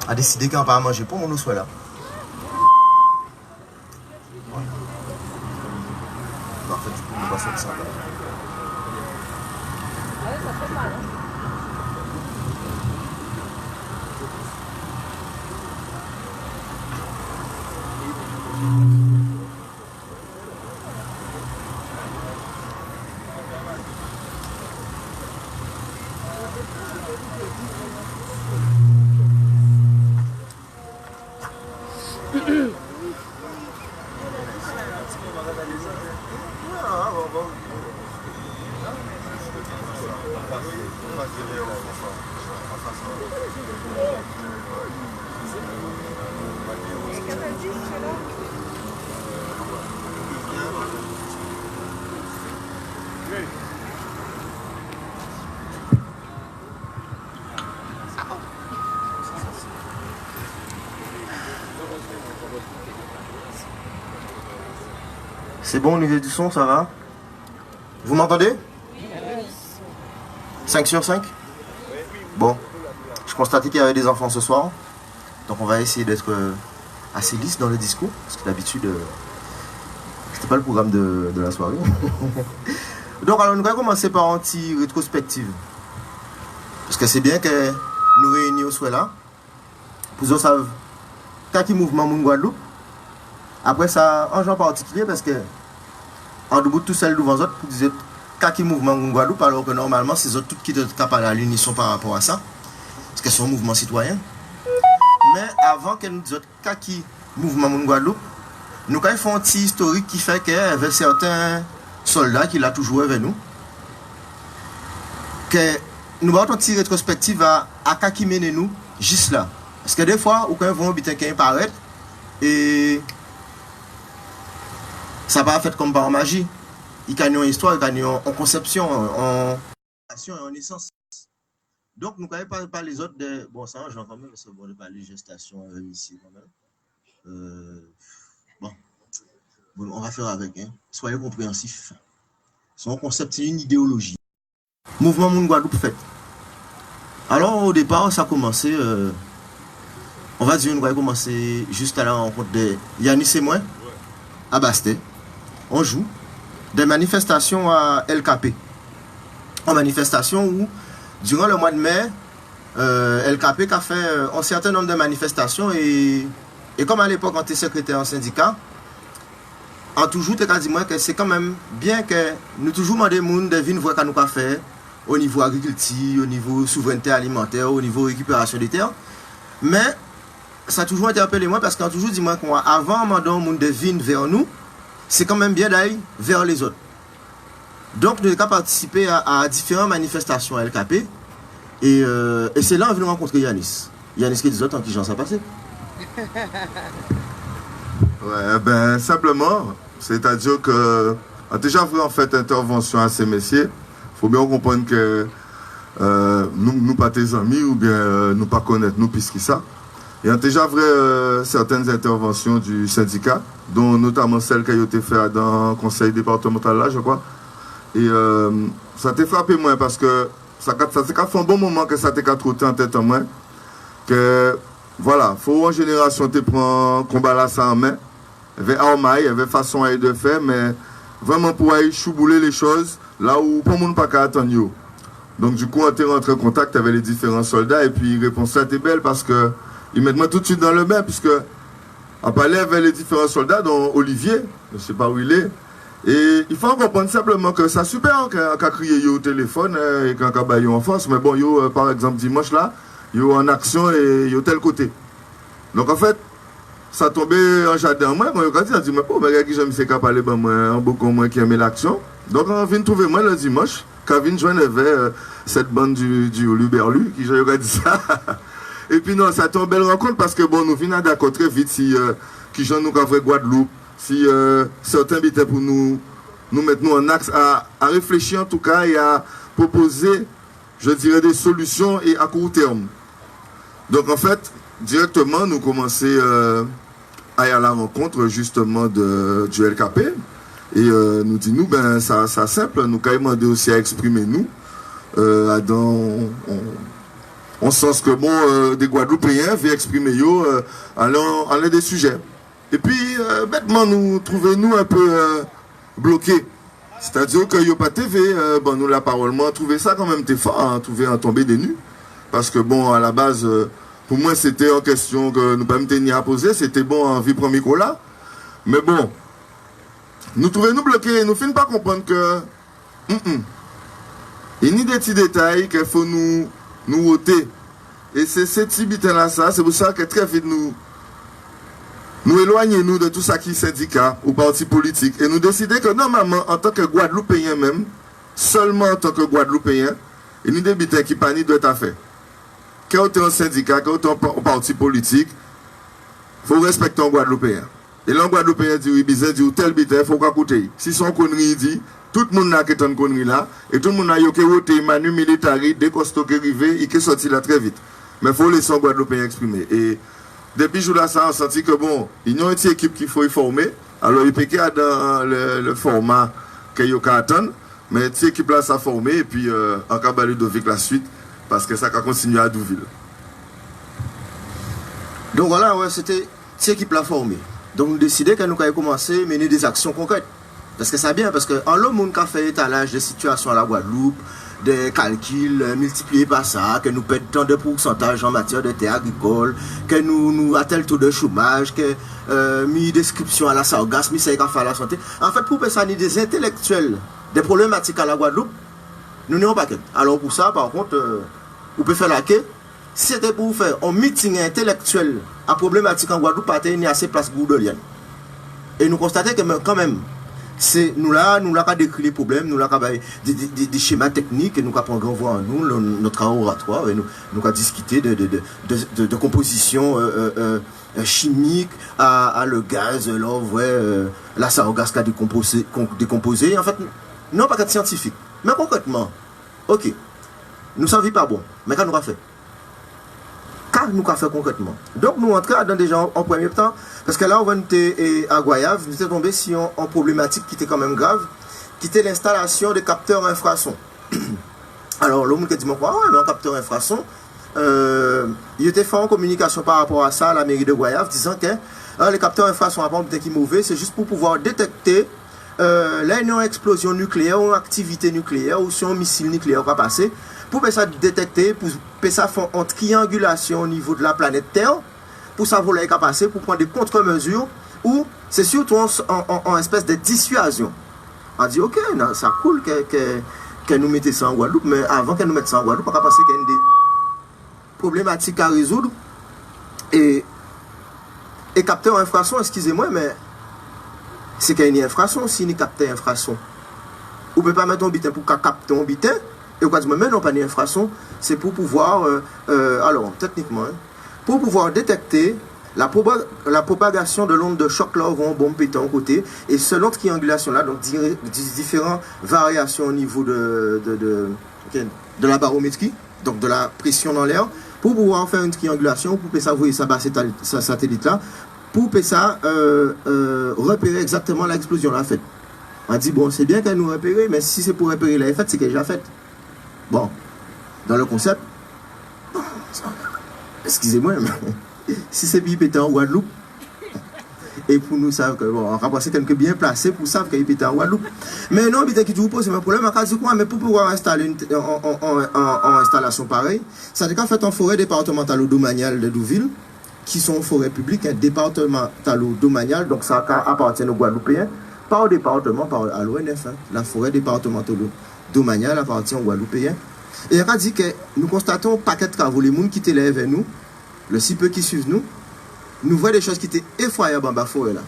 a décidé qu'on va pas manger pour mon soit là. En fait, du coup, on va faire ça. Ça fait mal, hein? C'est bon au niveau du son, ça va? Vous m'entendez? 5 sur 5? Bon, je constatais qu'il y avait des enfants ce soir, donc on va essayer d'être assez lisse dans le discours, parce que d'habitude, c'était pas le programme de la soirée. Donc alors, nous allons commencer par un petit rétrospective, parce que c'est bien que nous réunions soit là, pour vous savez, quand il mouvement mon Guadeloupe, après ça, en genre particulier, parce que en debout tout seul devant autres, pour dire kaki mouvement en Guadeloupe, alors que normalement c'est eux toutes qui sont capables à l'unisson par rapport à ça, parce que c'est un mouvement citoyen. Mais avant que nous disions kaki mouvement en Guadeloupe, nous avons fait un petit historique qui fait qu'il y avait certains soldats qui l'ont toujours avec nous, que nous avons un petit rétrospective à kaki mener nous juste là. Parce que des fois, quand on voit un paraître, et ça va fait comme par magie. Il gagne en histoire, il gagne en conception, en action et en essence. Donc, nous ne connaissons pas les autres de. Bon, ça, j'en quand même, parce que bon, on ne pas les gestations ici quand même. Bon, on va faire avec. Hein. Soyez compréhensifs. Son concept, c'est une idéologie. Mouvement Moun Guadeloupe fait. Alors, au départ, ça a commencé. On va dire, on va commencer juste à la rencontre de Yanis et moi, à Basté. On joue des manifestations à LKP. En manifestation où, durant le mois de mai, LKP a fait un certain nombre de manifestations et comme à l'époque, on était secrétaire en syndicat, on toujours dit moi que c'est quand même bien que nous toujours demandons aux gens de venir voir ce qu'on a fait au niveau agriculture, au niveau souveraineté alimentaire, au niveau récupération des terres. Mais ça a toujours interpellé moi parce qu'on a toujours dit moi qu'avant de demander aux gens de venir vers nous, c'est quand même bien d'aller vers les autres. Donc, nous avons participé à différentes manifestations à LKP. Et c'est là qu'on est venu rencontrer Yanis. Yanis qui dit autres en qui j'en sais passer. Ouais, ben, simplement, c'est-à-dire que, on a déjà fait en fait intervention à ces messieurs. Il faut bien comprendre que nous pas tes amis ou bien nous pas connaître nous puisque ça. Il y a déjà certaines interventions du syndicat, dont notamment celle qui a été faite dans le conseil départemental là, je crois. Et ça t'a frappé moins parce que ça fait un bon moment que ça t'a trotté en tête en moi. Que voilà, faut en génération te prendre combat là ça en main. Il y avait armaille, il y avait façon de faire, mais vraiment pour aller choubouler les choses là où pas monde pas qu'à attendre. Donc du coup, on était rentré en contact avec les différents soldats et puis réponse était belle parce que ils mettent moi tout de suite dans le bain, puisque on parlait avec les différents soldats, dont Olivier, je ne sais pas où il est, et il faut comprendre simplement que c'est super quand on crié au téléphone et quand on a en force, mais bon, yo, par exemple, dimanche là, yo en action et yo tel côté. Donc en fait, ça tombait en jardin, moi, quand on dit, mais bon, mais qui j'aime c'est qu'à parler, ben moi, un beau con moi qui aimait l'action. Donc on vient trouver moi le dimanche, quand vient joindre cette bande du Luberlu, qui j'aurais dit ça. Et puis non, ça tombe une belle rencontre parce que bon, nous venons d'accord très vite si qui j'en nous vrai Guadeloupe, si certains étaient pour nous mettre nous en axe à réfléchir en tout cas et à proposer, je dirais, des solutions et à court terme. Donc en fait, directement, nous commençons à aller à la rencontre justement du LKP et nous dit nous, ben ça simple, nous quand même demandé aussi à exprimer nous. on sens que bon, des Guadeloupéens veulent exprimer à l'un des sujets. Et puis, bêtement, nous trouvons-nous un peu bloqués. C'est-à-dire que pas TV, bon, nous la parole, moi, trouver ça quand même t'es fort, hein, trouver un tombé des nues. Parce que bon, à la base, pour moi, c'était en question que nous pas me tenir à poser, c'était bon en vie premier là. Mais bon, nous trouvons-nous bloqués, nous finissons pas comprendre que il y a des petits détails qu'il faut nous ôter. Et c'est ces petits bitins-là, ça, c'est pour ça que très vite nous éloignons de tout ça qui est syndicat ou parti politique. Et nous décidons que normalement, en tant que Guadeloupéen même, seulement en tant que Guadeloupéen, il y a des bitins qui pas ni doit être fait. Quand tu es un syndicat, quand tu es un parti politique, il faut respecter un Guadeloupéen. Et là, un Guadeloupéen dit, oui, bizarre, dit, tel bitin, il faut qu'on écoute. Si son connerie dit, tout le monde n'a qu'à une connerie là, et tout le monde a voté Manu Militari, dès qu'on est arrivé, il est sorti là très vite. Mais il faut laisser un Guadeloupéen exprimer. Et depuis jour là, ça, on a senti que bon, il y a une petite équipe qu'il faut y former. Alors, il peut y avoir dans le format qu'il y a attendre, mais cette équipe là, ça a formé, et puis, en cas de Ludovic la suite, parce que ça va continuer à Douville. Donc voilà, ouais, c'était cette équipe là formée. Donc nous décidons que nous allons commencer à mener des actions concrètes. Parce que c'est bien, parce qu'en l'homme, monde qui a fait étalage des situations à la Guadeloupe, des calculs multipliés par ça, que nous perdons tant de pourcentage en matière de terres agricoles, que nous atteignons le taux de chômage, que mis description à la sargasse, mis ça à la santé. En fait, pour ça, des intellectuels, des problématiques à la Guadeloupe, nous n'avons pas que. Alors pour ça, par contre, vous pouvez faire la queue. Si c'était pour faire un meeting intellectuel à problématique en Guadeloupe, il y a assez de place gourdelienne. Et nous constatons que quand même, c'est nous là décrit les problèmes, nous là des schémas techniques, et nous avons prendre voix en nous, notre oratoire, et nous avons discuté de composition chimique à le gaz, là, la sargasse qui a décomposé. En fait, non pas qu'être scientifique. Mais concrètement, ok, nous ne savons pas bon, mais qu'est-ce qu'on a fait? Qu'est-ce qu'on a fait concrètement? Donc nous entrons dans déjà en premier temps, parce que là on était à Goyave, nous sommes tombés sur une problématique qui était quand même grave, qui était l'installation de capteurs infrasons. Alors l'homme qui dit moi, ouais, mais un capteur infrason, il était fait en communication par rapport à ça à la mairie de Goyave, disant que les capteurs infrasons à part qui mauvais, c'est juste pour pouvoir détecter là, il y a une explosion nucléaire ou une activité nucléaire ou si un missile nucléaire va passer, pour ça détecter, pour ça faire une triangulation au niveau de la planète Terre, pour savoir là il va passer, pour prendre des contre-mesures, ou c'est surtout en espèce de dissuasion. On dit, ok, non, ça cool que nous mettions ça en Guadeloupe, mais avant que nous mettions ça en Guadeloupe, on va penser qu'il y a des problématiques à résoudre. Et capteur infrason, excusez-moi, mais c'est qu'il y a une infrason, si nous captons infrason. On ne peut pas mettre un bitin pour capter un bitin, et on va dire, mais non, pas une infrason, c'est pour pouvoir, alors, techniquement, pour pouvoir détecter la propagation de l'onde de choc là, on va bombe péter en côté, et selon cette triangulation-là, donc différentes variations au niveau de la barométrie, donc de la pression dans l'air, pour pouvoir faire une triangulation, pour que ça voie sa satellite-là, pour que ça repérer exactement l'explosion là faite. On dit, bon, c'est bien qu'elle nous repère, mais si c'est pour repérer la faite, c'est qu'elle est déjà faite. Bon, dans le concept, excusez-moi, mais si c'est bien pété en Guadeloupe, et pour nous savent que, bon, on va passer quelqu'un bien placé pour savoir qu'il est pété en Guadeloupe. Mais non, qui vous pose un problème, on dit quoi, mais pour pouvoir installer en installation pareille, ça a été fait en forêt départementale ou domaniale de Douville, qui sont forêts publiques, départementales ou domaniales, donc ça appartient aux Guadeloupéens, pas au département, à l'ONF. La forêt départementale ou domaniale appartient aux Guadeloupéens. Et on a dit que nous constatons un paquet de travaux, les gens qui étaient là vers nous, le si peu qui suivent nous voyons des choses qui étaient effroyables dans la forêt là.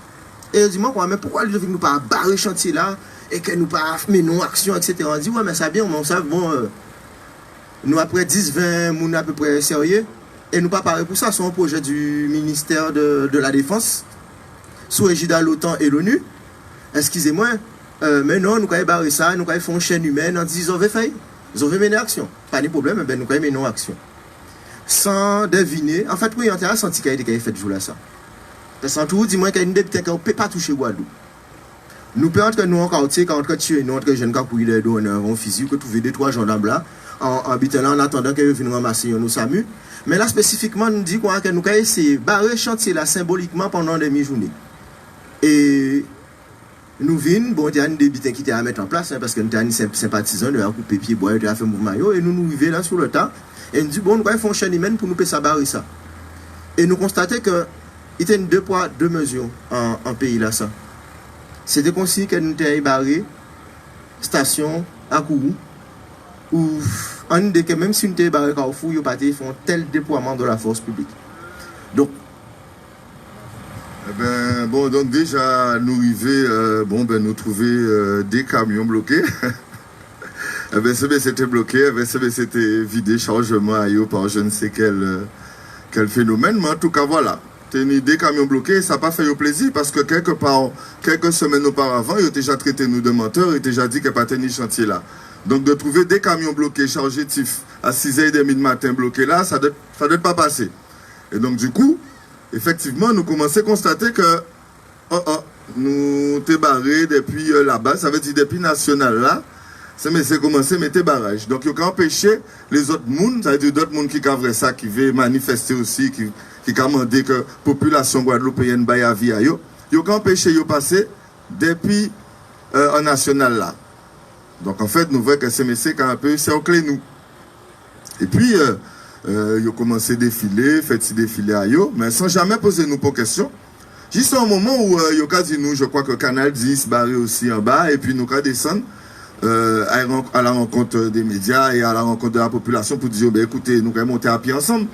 Et on dit, mais pourquoi nous ne pas barrer le chantier là, et que nous pas mener nos actions, etc. On dit, ouais, mais ça bien, on sait, bon, nous après 10-20 moun à peu près sérieux, et nous pas parler pour ça, c'est un projet du ministère de la Défense, sous égide de l'OTAN et l'ONU. Excusez-moi, mais non, nous avons barré ça, nous avons fait une chaîne humaine, on dit, ils ont fait mener action. Pas de problème, mais nous avons mené action. Sans deviner, en fait, oui, on a senti qu'il y a des fait jour là ça. Sans tout, dis-moi qu'il y a une débutante qui ne peut pas toucher Guadeloupe. Nous perdons que nous en quartier, quand on tue, nous, entre jeunes qui ont pris des dons en physique, que trouver 2-3 gendarmes là, en habitant là en attendant que viennent ramasser nous SAMU. Mais là spécifiquement nous dit quoi que nous avons essayé de barrer chantier là symboliquement pendant demi-journée. Et nous venons, bon, il y a des bitins qui étaient à mettre en place, parce que nous avons sympathisants, nous avons coupé pied, bois, nous avons fait mouvement, et nous arrivons là sur le temps, et nous disons, bon, nous allons faire un chaîne humain pour nous faire barrer ça. Et nous constatons que il y a deux poids, deux mesures en pays là, ça. C'était comme si nous avons barré station à Kourou, où on dit que même si nous avons barré Carrefour, ils font tel déploiement de la force publique. Donc, ben, bon, donc déjà, nous arrivons, nous trouver des camions bloqués. C'était bloqué, c'était vidé, chargement par je ne sais quel phénomène, mais en tout cas, voilà. Des camions bloqués, ça n'a pas fait plaisir parce que quelques semaines auparavant, ils ont déjà traité nous de menteurs, ils ont déjà dit qu'il n'y a pas de chantier là. Donc de trouver des camions bloqués, chargés à 6h30 du matin bloqués là, ça ne doit pas passer. Et donc du coup, effectivement, nous commençons à constater que nous t'es barré depuis là-bas, ça veut dire depuis national là, c'est commencé à mettre barrage. Donc il y a empêché les autres mondes, ça veut dire d'autres mondes qui cavraient ça, qui veulent manifester aussi, qui demandé que la population guadeloupéenne baille à vie à eux. Il y a empêché de passer depuis en national là. Donc en fait, nous voyons que ces messieurs ont un peu cerclé nous. Et puis, ils ont commencé à défiler, fait défiler à eux, mais sans jamais poser nous pour question. Juste un moment où ils ont dit nous, je crois que Canal 10 barré aussi en bas, et puis nous allons descendre à la rencontre des médias et à la rencontre de la population pour dire, ben, écoutez, nous allons monter à pied ensemble,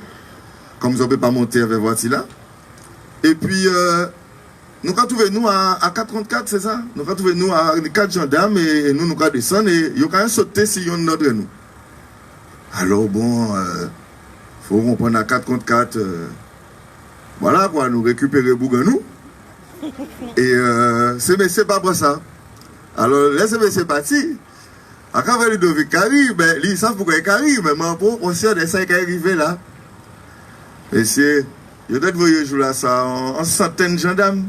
comme vous ne pouvez pas monter avec voiture là. Et puis, nous allons trouver nous à 434, c'est ça? Nous allons trouver nous à 4 gendarmes et nous allons descendre et ils ont quand même sauté si on notre nous. Alors bon, faut comprendre à 4 contre 4. Voilà quoi, nous récupérer Bouganou. Et c'est pas pour ça. Alors, laissez-moi partir. Quand on Ludovic Carrie, ben, ils savent pourquoi il arrive, mais moi, pour conscient de ça qui est arrivé là. Et c'est, il y a des jouer là, ça, en centaines de gendarmes.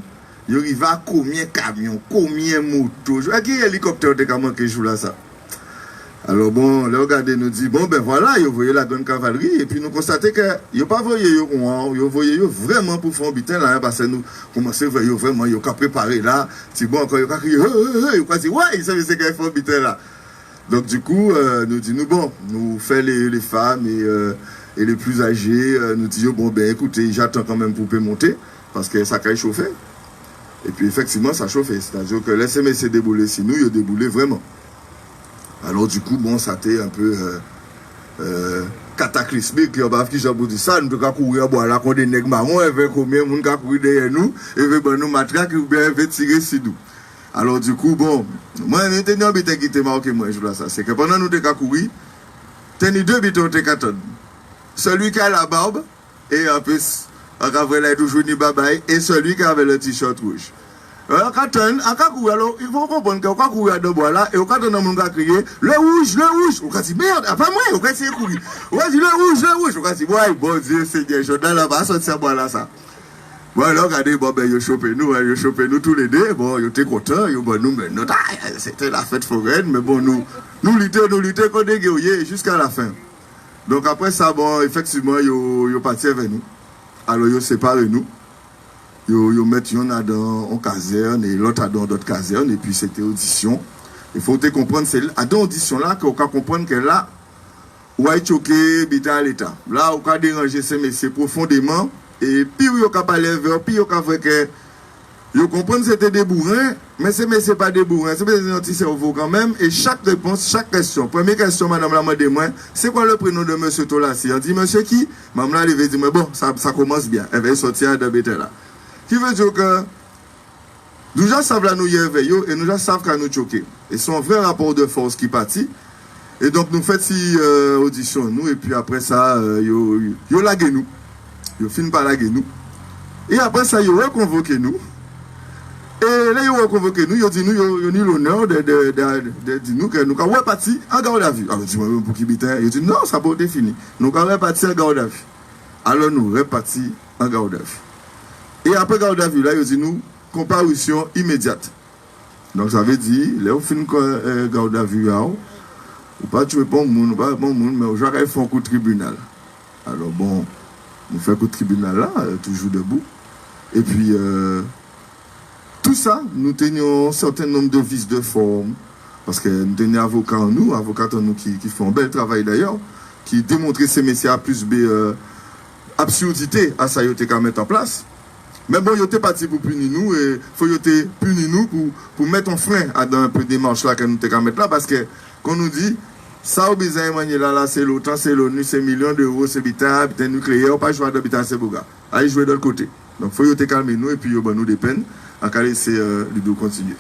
Il arrive à combien de camions, combien de motos. Qui hélicoptère de camions qui joue là, ça? Alors bon, les regardez nous dit, bon ben voilà, ils voyaient la grande cavalerie, et puis nous constatons que ils n'ont pas voyé, ils voyaient vraiment pour faire un butin là, parce que nous commençons à voir vraiment, ils ont préparé là, c'est bon, encore ils ont crié, ils ont dit, ouais, ils savent ce qu'ils font un butin là. Donc du coup, nous disons, bon, nous faisons les femmes et les plus âgés, nous disons, bon ben écoutez, j'attends quand même pour monter, parce que ça a chauffé. Et puis effectivement, ça chauffait, c'est-à-dire que laissez-moi se débouler, si nous, ils ont déboulé vraiment. Alors du coup, bon, ça a été un peu cataclysmique. On va faire ça, nous devons courir à la contre des nègres marrons, et ver combien de monde qui courir derrière nous, et ver nous matraquer ou bien tirer sur nous. Alors du coup, bon, moi, je tenais un bitin qui était marqué, moi, je vois ça. C'est que pendant nous devons courir, tenez deux bitons qui attendent. Celui qui a la barbe, et en plus, on a toujours ni babaye, et celui qui avait le t-shirt rouge. Alors, il faut comprendre qu'on va courir de bois là, et quand on a crié, le rouge, on va dire merde, pas moi, on va essayer de courir. On va dire le rouge, on va dire, ouais, bon Dieu, Seigneur, je donne là-bas, sortir bois là, ça. Bon, alors, regardez, bon, ben, ils ont chopé nous tous les deux, bon, ils étaient contents, ils ont dit, nous, mais c'était la fête foraine, mais bon, nous luttons contre des guerriers jusqu'à la fin. Donc, après ça, bon, effectivement, ils ont parti avec nous. Alors, ils ont séparé nous. Ils mettent un dans une caserne et l'autre dans d'autres casernes, et puis c'était audition. Il faut te comprendre, c'est à dans audition là qu'on peut comprendre que là, où est choqué, à l'État. Là, on peut déranger ces messieurs profondément, et puis on peut parler vers, puis on peut voir que, ils comprennent que c'était des bourrins, mais ces messieurs pas des bourrins, c'est des anti-cerveaux quand même, et chaque réponse, chaque question, première question, madame la demandé moi, c'est quoi le prénom de monsieur Tolassi? On dit, monsieur qui? Maman là, elle veut dire, mais bon, ça commence bien, elle va sortir de bêta là. Qui veut dire que nous déjà savons la nous y éveiller et nous déjà savons qu'à nous choquer. Et c'est un vrai rapport de force qui partit. Et donc nous faisons si audition nous et puis après ça, ils lagué nous. Ils finissent par laguer nous. Et après ça, ils reconvoqué nous. Et là, ils reconvoqué nous, ils dit nous, ils ont l'honneur de dire nous que nous avons parti en garde à vue. Alors dis-moi pour qui bitin, ils dit non, ça n'a pas été fini. Nous avons parti en garde à vue. Alors nous repartis en garde à vue. Et après garde à vue, là, ils disent nous, comparution immédiate. Donc ça veut dire, là, on fait une garde à vue, ou pas tuer bon monde, ou pas bon monde, mais aujourd'hui, ils font un coup de tribunal. Alors bon, nous faisons un coup de tribunal là, toujours debout. Et puis, tout ça, nous tenions un certain nombre de vices de forme, parce que nous tenions avocats en nous qui font un bel travail d'ailleurs, qui démontraient ces messieurs à plus B absurdité à ça, ils ont mettre en place. Mais bon, ils étaient partis pour punir nous, et il faut punir nous pour mettre un frein à dans un peu de démarche là que nous avons mettre là, parce que, quand nous dit, ça, au besoin là, c'est l'OTAN, c'est l'ONU, c'est millions d'euros, c'est habitat nucléaire, pas jouer d'habitat, c'est Boga. Allez jouer de l'autre côté. Donc, il faut calmer nous, et puis, nous des peines, en cas laisser Ludo continuer.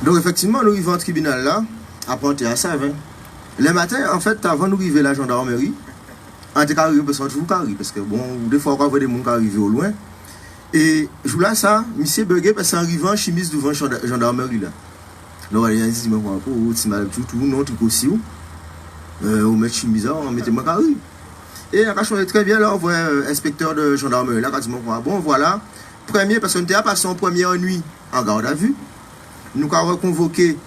Donc, effectivement, nous arrivons au tribunal là, après à ça, hein. Le matin, en fait, avant de arriver à la gendarmerie, on était arrivé parce que bon, des fois, on voit des gens qui arrivent au loin. Et je voulais ça, monsieur Beguet, parce qu'en arrivant, chemise devant la gendarmerie là. Donc, il y a dit, mais quoi, si mal tout, non, tout aussi, on met chemise, on met mon carré. Et on a très bien, là, on voit inspecteur de gendarmerie là, qui a dit, bon, voilà. Premier, parce qu'on était passé en première nuit en garde à vue. Nous avons convoqué.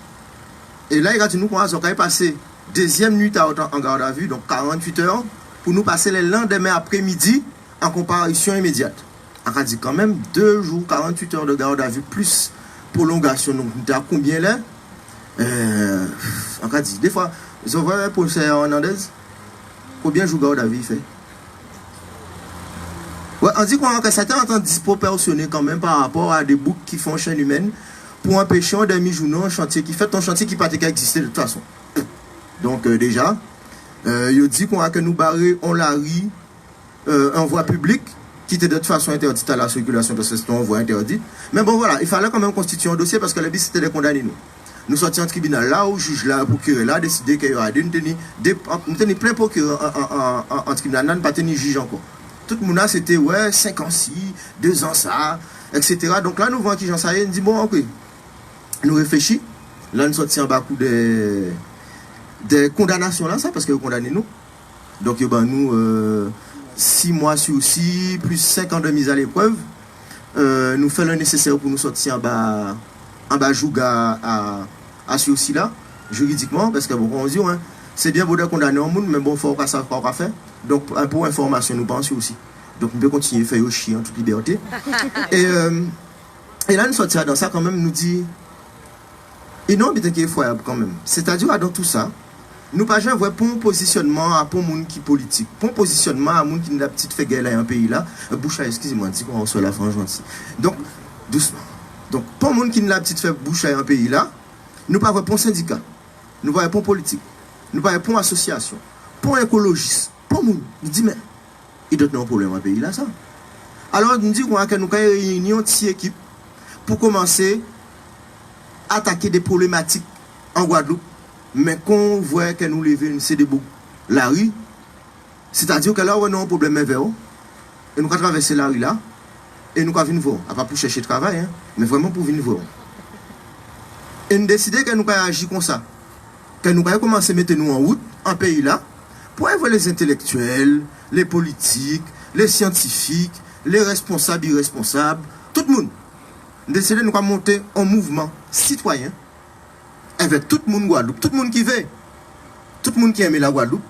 Et là, il a dit, nous, on a passé deuxième nuit en garde à vue, donc 48 heures, pour nous passer le lendemain après-midi en comparution immédiate. On a dit quand même 2 jours, 48 heures de garde à vue, plus prolongation. Donc, nous avons combien là? On a dit, des fois, ils ont vu le procès Hernandez, combien de jours de garde à vue il fait? Ouais, on dit que ça était en train de disproportionner quand même par rapport à des boucs qui font chaîne humaine pour empêcher un demi-journaux, un chantier qui fait un chantier qui n'a pas existé de toute façon. Donc, déjà, il dit qu'on a que nous barrer on la rit en voie publique qui était de toute façon interdite à la circulation parce que c'est une voie interdite. Mais bon voilà, il fallait quand même constituer un dossier parce que le but c'était de condamner nous. Nous sortions en tribunal là, où le juge là, le procureur là, décidé qu'il y aura nous tenons plein procureur en tribunal, nous pas tenir juge encore. Tout le monde là c'était ouais, 5 ans ci, 2 ans ça, etc. Donc là nous voyons qui j'en sais, nous dit bon ok, nous réfléchissons, là nous sortions en bas coup des condamnations là, ça parce que vous condamnez nous. Donc nous 6 mois sur 6, plus 5 ans de mise à l'épreuve, nous faisons le nécessaire pour nous sortir en bas jouga à sursis là, juridiquement, parce que bon, on dit, hein, c'est bien beau de condamner un monde, mais bon, il faut pas savoir quoi faire. Donc pour information, nous pensons aussi. Donc nous pouvons continuer à faire au chien en toute liberté. Et là, nous sortir dans ça quand même, nous dit, et non, mais qui est foyable quand même. C'est-à-dire, dans tout ça, nous pas jamais voir pour un positionnement à pour monde qui politique, pour un positionnement à monde qui n'a petite fait guerre là un pays là, boucha excusez-moi, dit qu'on reçoit la fin gentil. Donc doucement. Donc pour monde qui n'a petite fait boucha un pays là, nous pas voir pour syndicat, nous pas pour politique, nous pas pour association, pour écologiste, pour monde. Nous dit mais il doit avoir un problème un pays là ça. Alors nous dit qu'on a que nous réunion de équipe pour commencer à attaquer des problématiques en Guadeloupe. Mais qu'on voit que nous levons c'est de la rue, c'est-à-dire que là, on a un problème avec eux, et nous avons traversé la rue là, et nous avons venir voir, pas pour chercher travail, hein, mais vraiment pour venir voir. Et nous décidons que nous allons agir comme ça, que nous allons commencer à mettre nous en route, en pays là, pour voir les intellectuels, les politiques, les scientifiques, les responsables, irresponsables, tout le monde. Nous décidons de nous monter un mouvement citoyen, avec tout le monde Guadeloupe, tout le monde qui veut, tout le monde qui aime la Guadeloupe,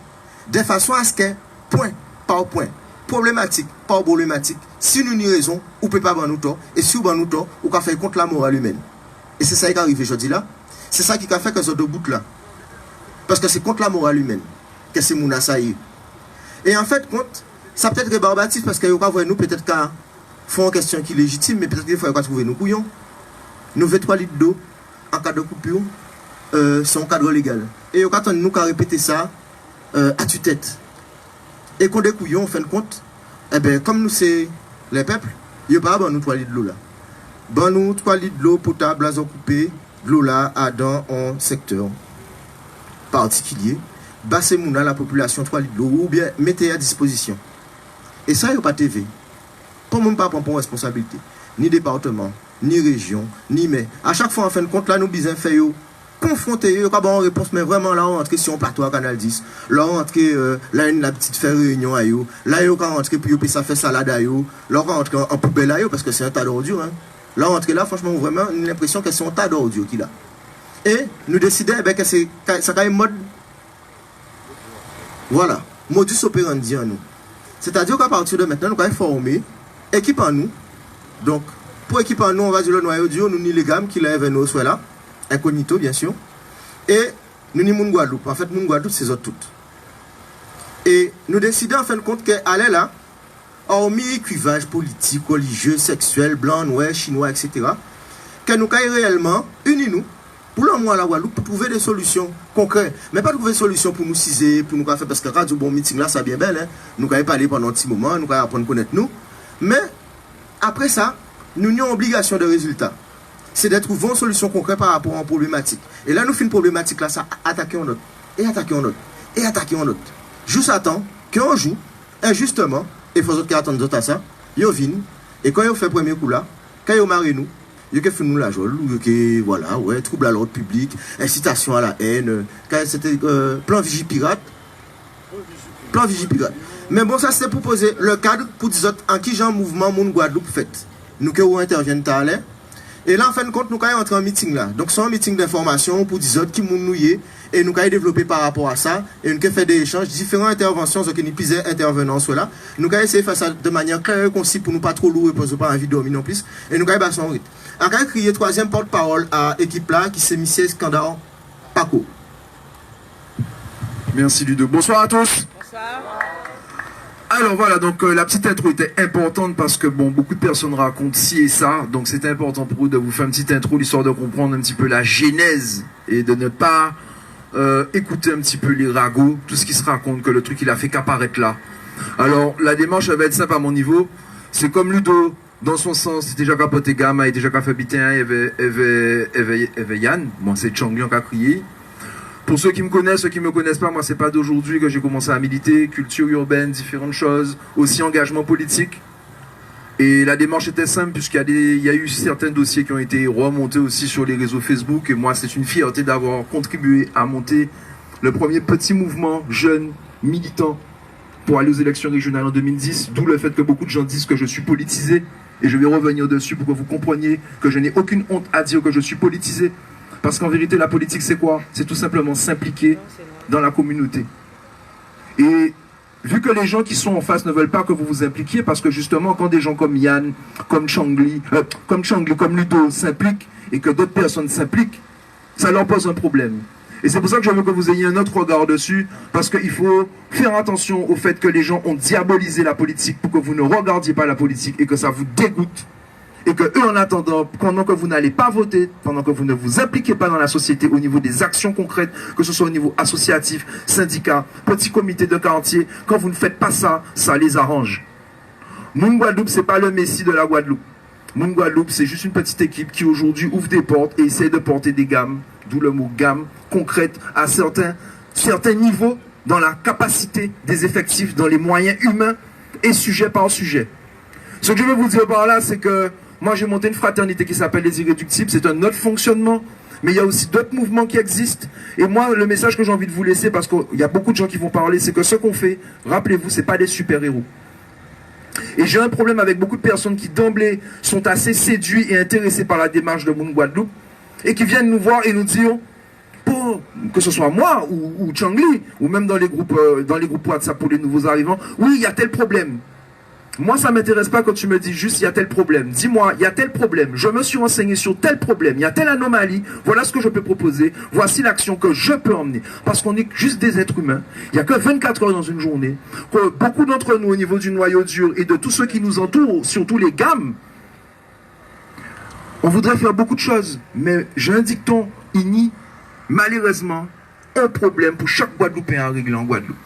de façon à ce que, point par point, problématique par problématique, si nous n'y raison, ou peut pas nous tort, et si nous tort, ou qu'on fait contre la morale humaine. Et c'est ça qui arrive aujourd'hui là, c'est ça qui a fait que ce deux bouts là. Parce que c'est contre la morale humaine que c'est mon assailli. Et en fait, ça peut être rébarbatif parce que nous peut-être qu'à font une question qui est légitime, mais peut-être qu'il faut trouver nos couillons. Nous veut 3 litres d'eau en cas de coupure. Son cadre légal. Et quand nous avons répété ça à tue-tête. Et qu'on découillons, en fin de compte, eh bien, comme nous c'est les peuples, il n'y a pas nous 3 litres de l'eau là. Bon, nous 3 litres de l'eau potable, à coupé, de l'eau là, dans un secteur particulier. Bassez-nous la population 3 litres de l'eau ou bien mettez à disposition. Et ça, il n'y a pas TV. Pour même pas prendre responsabilité. Ni département, ni région, ni mais. À chaque fois, en fin de compte, là, nous bisons faire confronter eux, quand on réponse, mais vraiment là on rentre sur un plateau à Canal 10, là on rentre là une la petite fait réunion à eux, là on rentre puis ça fait salade à eux, là on rentre en poubelle à eux parce que c'est un tas d'ordures, hein. Là on rentre là franchement vraiment l'impression que c'est un tas d'ordures qu'il a. Et nous décidons que ça a un mode, voilà, modus operandi en nous. C'est-à-dire qu'à partir de maintenant, nous allons former équipe en nous. Donc, pour équipe en nous, on va dire le noyau dur, nous ni les gammes qui lèvent nos soit là, incognito bien sûr. Et nous ni mon Guadeloupe. En fait, mon Guadeloupe, c'est eux toutes. Et nous décidons en fin de compte qu'aller là, hormis clivage politique, religieux, sexuel, blanc, noir, chinois, etc., que nous caillons réellement, unis-nous, pour le moins la Guadeloupe, pour trouver des solutions concrètes. Mais pas trouver des solutions pour nous ciser, pour nous faire, parce que quand du bon meeting là, ça bien belle, hein? Nous allons parler pendant un petit moment, nous allons apprendre à connaître nous. Mais après ça, nous avons une obligation de résultat. C'est de trouver une solution concrète par rapport à une problématique. Et là, nous faisons une problématique là, ça attaquer en autre, et attaquer en autre, et attaquer en autre. Juste à temps qu'un jour, injustement, et il faut que attendre d'autres à ça, ils viennent, et quand ils fait le premier coup là, quand ils marient nous, ils fait nous la jolle, voilà, ouais, trouble à l'ordre public, incitation à la haine, c'était plan Vigipirate. Plan Vigipirate. Mais bon, ça c'était pour poser le cadre pour dire en qui genre mouvement Moun Guadeloupe fait. Nous qui interviennent à l'air. Et là, en fin de compte, nous allons entrer en meeting là. Donc, c'est un meeting d'information pour dire qui nous nous et nous allons développer par rapport à ça. Et nous allons faire des échanges, différentes interventions, donc nous pisons intervenants cela. Nous allons essayer de faire ça de manière claire et concise pour nous pas trop lourd et pour nous pas envie de dormir non plus. Et nous allons passer en rythme. On va crier troisième porte-parole à l'équipe là qui s'est Monsieur Scandale Paco. Merci Ludo. Bonsoir à tous. Bonsoir. Alors voilà, donc la petite intro était importante parce que bon, beaucoup de personnes racontent ci et ça, donc c'était important pour vous de vous faire une petite intro, l'histoire de comprendre un petit peu la genèse et de ne pas écouter un petit peu les ragots, tout ce qui se raconte, que le truc il a fait qu'apparaître là. Alors la démarche elle va être simple à mon niveau, c'est comme Ludo, dans son sens, c'était déjà capoté gamme, il déjà fait habiter un, il y avait Yann, moi c'est Changlian qui a crié. Pour ceux qui me connaissent, ceux qui ne me connaissent pas, moi c'est pas d'aujourd'hui que j'ai commencé à militer, culture urbaine, différentes choses, aussi engagement politique. Et la démarche était simple puisqu'il y a eu certains dossiers qui ont été remontés aussi sur les réseaux Facebook. Et moi c'est une fierté d'avoir contribué à monter le premier petit mouvement jeune, militant, pour aller aux élections régionales en 2010. D'où le fait que beaucoup de gens disent que je suis politisé. Et je vais revenir dessus pour que vous compreniez que je n'ai aucune honte à dire que je suis politisé. Parce qu'en vérité, la politique, c'est quoi? C'est tout simplement s'impliquer dans la communauté. Et vu que les gens qui sont en face ne veulent pas que vous vous impliquiez, parce que justement, quand des gens comme Yann, comme Changli, comme Ludo s'impliquent, et que d'autres personnes s'impliquent, ça leur pose un problème. Et c'est pour ça que je veux que vous ayez un autre regard dessus, parce qu'il faut faire attention au fait que les gens ont diabolisé la politique pour que vous ne regardiez pas la politique et que ça vous dégoûte. Et que eux, en attendant, pendant que vous n'allez pas voter, pendant que vous ne vous impliquez pas dans la société au niveau des actions concrètes, que ce soit au niveau associatif, syndicat, petit comité de quartier, quand vous ne faites pas ça, ça les arrange. Moun Guadeloupe, c'est pas le Messie de la Guadeloupe. Moun Guadeloupe, c'est juste une petite équipe qui aujourd'hui ouvre des portes et essaie de porter des gammes, d'où le mot gamme, concrète à certains niveaux dans la capacité des effectifs, dans les moyens humains et sujet par sujet. Ce que je veux vous dire par là, c'est que moi, j'ai monté une fraternité qui s'appelle Les Irréductibles. C'est un autre fonctionnement. Mais il y a aussi d'autres mouvements qui existent. Et moi, le message que j'ai envie de vous laisser, parce qu'il y a beaucoup de gens qui vont parler, c'est que ce qu'on fait, rappelez-vous, ce n'est pas des super-héros. Et j'ai un problème avec beaucoup de personnes qui, d'emblée, sont assez séduits et intéressés par la démarche de Moun Guadeloupe et qui viennent nous voir et nous dire, que ce soit moi ou Changli, ou même dans les groupes WhatsApp pour les nouveaux arrivants, oui, il y a tel problème. Moi, ça ne m'intéresse pas quand tu me dis juste, il y a tel problème. Dis-moi, il y a tel problème. Je me suis renseigné sur tel problème. Il y a telle anomalie. Voilà ce que je peux proposer. Voici l'action que je peux emmener. Parce qu'on est juste des êtres humains. Il n'y a que 24 heures dans une journée. Que beaucoup d'entre nous, au niveau du noyau dur et de tous ceux qui nous entourent, surtout les gammes, on voudrait faire beaucoup de choses. Mais j'ai un dicton, il nie malheureusement un problème pour chaque Guadeloupéen à régler en Guadeloupe.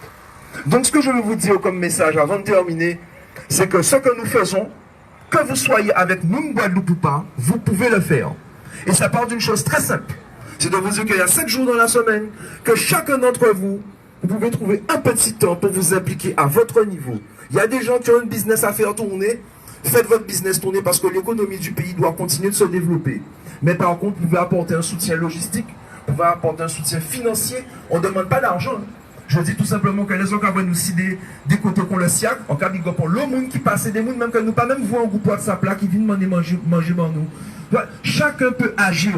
Donc, ce que je veux vous dire comme message avant de terminer, c'est que ce que nous faisons, que vous soyez avec nous, Guadeloupe ou pas, vous pouvez le faire. Et ça part d'une chose très simple. C'est de vous dire qu'il y a 7 jours dans la semaine, que chacun d'entre vous, vous pouvez trouver un petit temps pour vous impliquer à votre niveau. Il y a des gens qui ont un business à faire tourner. Faites votre business tourner parce que l'économie du pays doit continuer de se développer. Mais par contre, vous pouvez apporter un soutien logistique, vous pouvez apporter un soutien financier. On ne demande pas d'argent. Je dis tout simplement que les gens qui vont nous citer des côtés qu'on le siac, en cas de pour le monde qui passe, des gens même que nous pas même voir un groupe WhatsApp là qui viennent manger par nous. Chacun peut agir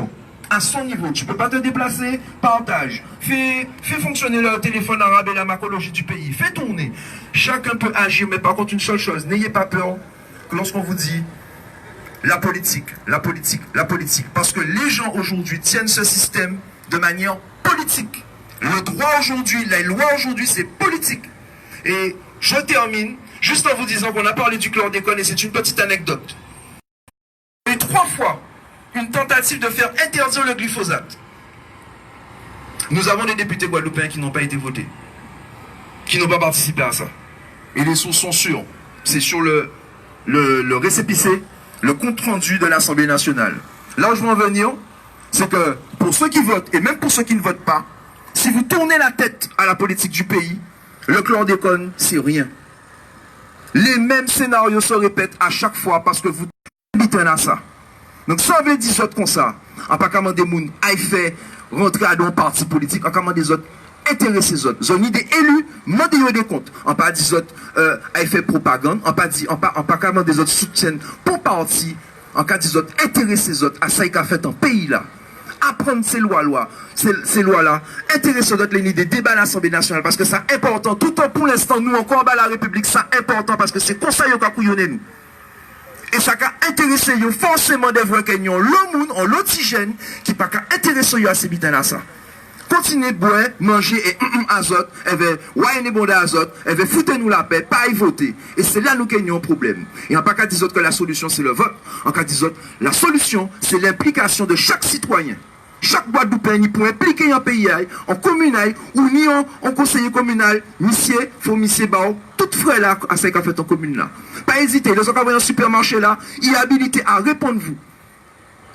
à son niveau. Tu peux pas te déplacer, partage. Fais fonctionner le téléphone arabe et la macrologie du pays. Fais tourner. Chacun peut agir, mais par contre, une seule chose, n'ayez pas peur que lorsqu'on vous dit la politique, la politique, la politique. Parce que les gens aujourd'hui tiennent ce système de manière politique. Le droit aujourd'hui, la loi aujourd'hui, c'est politique. Et je termine juste en vous disant qu'on a parlé du chlordécone et c'est une petite anecdote. Il y a eu 3 fois une tentative de faire interdire le glyphosate. Nous avons des députés guadeloupéens qui n'ont pas été votés, qui n'ont pas participé à ça. Et les sources sont sûres. C'est sur le récépissé, le compte rendu de l'Assemblée nationale. Là où je veux en venir, c'est que pour ceux qui votent, et même pour ceux qui ne votent pas, si vous tournez la tête à la politique du pays, le chlordécone, c'est rien. Les mêmes scénarios se répètent à chaque fois parce que vous habitez à ça. Donc ça veut dire autres comme ça. En pas comment des gens aillent faire rentrer à un parti politique, en comment des autres intéresser les autres. Ils ont des élus, demandez des comptes. En pas des autres aillent faire propagande, en pas comment des autres soutiennent pour parti, en cas des autres intéresser les autres à ça qu'a fait un pays là. Apprendre ces lois-là, intéresser d'autres les des débats à l'Assemblée nationale, parce que c'est important. Tout en pour l'instant, nous, encore bas la République, c'est important, parce que c'est comme ça qu'on a couillonné nous. Et ça a intéressé forcément des vrais Kenyans, le monde, en l'oxygène, qui n'a pas intéressé à ces bitins là ça. Continuez de boire, manger et azote, et ouais, bon d'azote, et foutez-nous la paix, pas y voter. Et c'est là nous qu'il y a un problème. Et en pas qu'à dire que la solution c'est le vote, en cas dire la solution c'est l'implication de chaque citoyen. Chaque Guadeloupéen pour impliquer un pays, en communal, ou ni en conseiller communal, monsieur, faut monsieur Bao, tout frais là, à ce qu'a fait en commune là. Pas hésiter, les gens qui vont un supermarché là, il est habilité à répondre vous.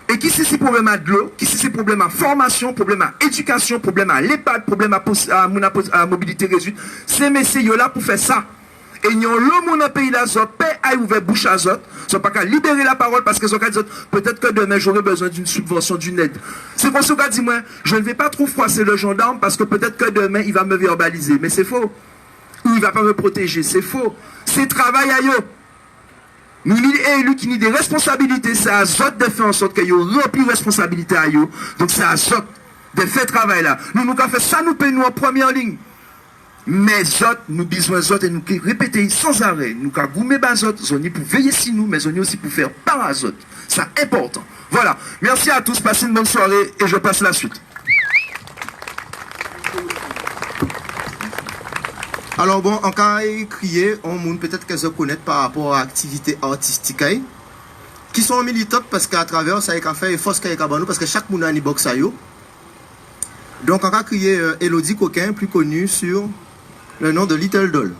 Et qui c'est problème à de l'eau, qui c'est problème à formation, problème à éducation, problème à l'EHPAD, problème à mobilité réduite, ces messieurs là pour faire ça. Et nous avons le monde dans le pays là, ça paie à ouvrir bouche à zot, ça pas qu'à libérer la parole parce que peut-être que demain j'aurai besoin d'une subvention, d'une aide. C'est pour ça qu'on dit moi, je ne vais pas trop froisser le gendarme parce que peut-être que demain il va me verbaliser, mais c'est faux. Ou il va pas me protéger, c'est faux. C'est travail à eux. Nous sommes élus qui ont des responsabilités, c'est à zot de faire en sorte qu'ils ont rempli responsabilité à eux. Donc c'est à zot de faire travail là. Nous avons fait ça, nous payons en première ligne. Mais autres, nous besoin d'autres et nous répéter sans arrêt. Nous avons goumé les autres, nous pour veiller sur nous, mais nous aussi pour faire par les autres. C'est important. Voilà. Merci à tous, passez une bonne soirée et je passe la suite. Alors bon, en cas crier, on monde peut-être qu'elles se connaissent par rapport à l'activité artistique qui sont militantes parce qu'à travers ça il a fait force qu'il y a parce que chaque monde a une box à yo. Donc on a crié Elodie Coquin, plus connue sur le nom de Little Doll.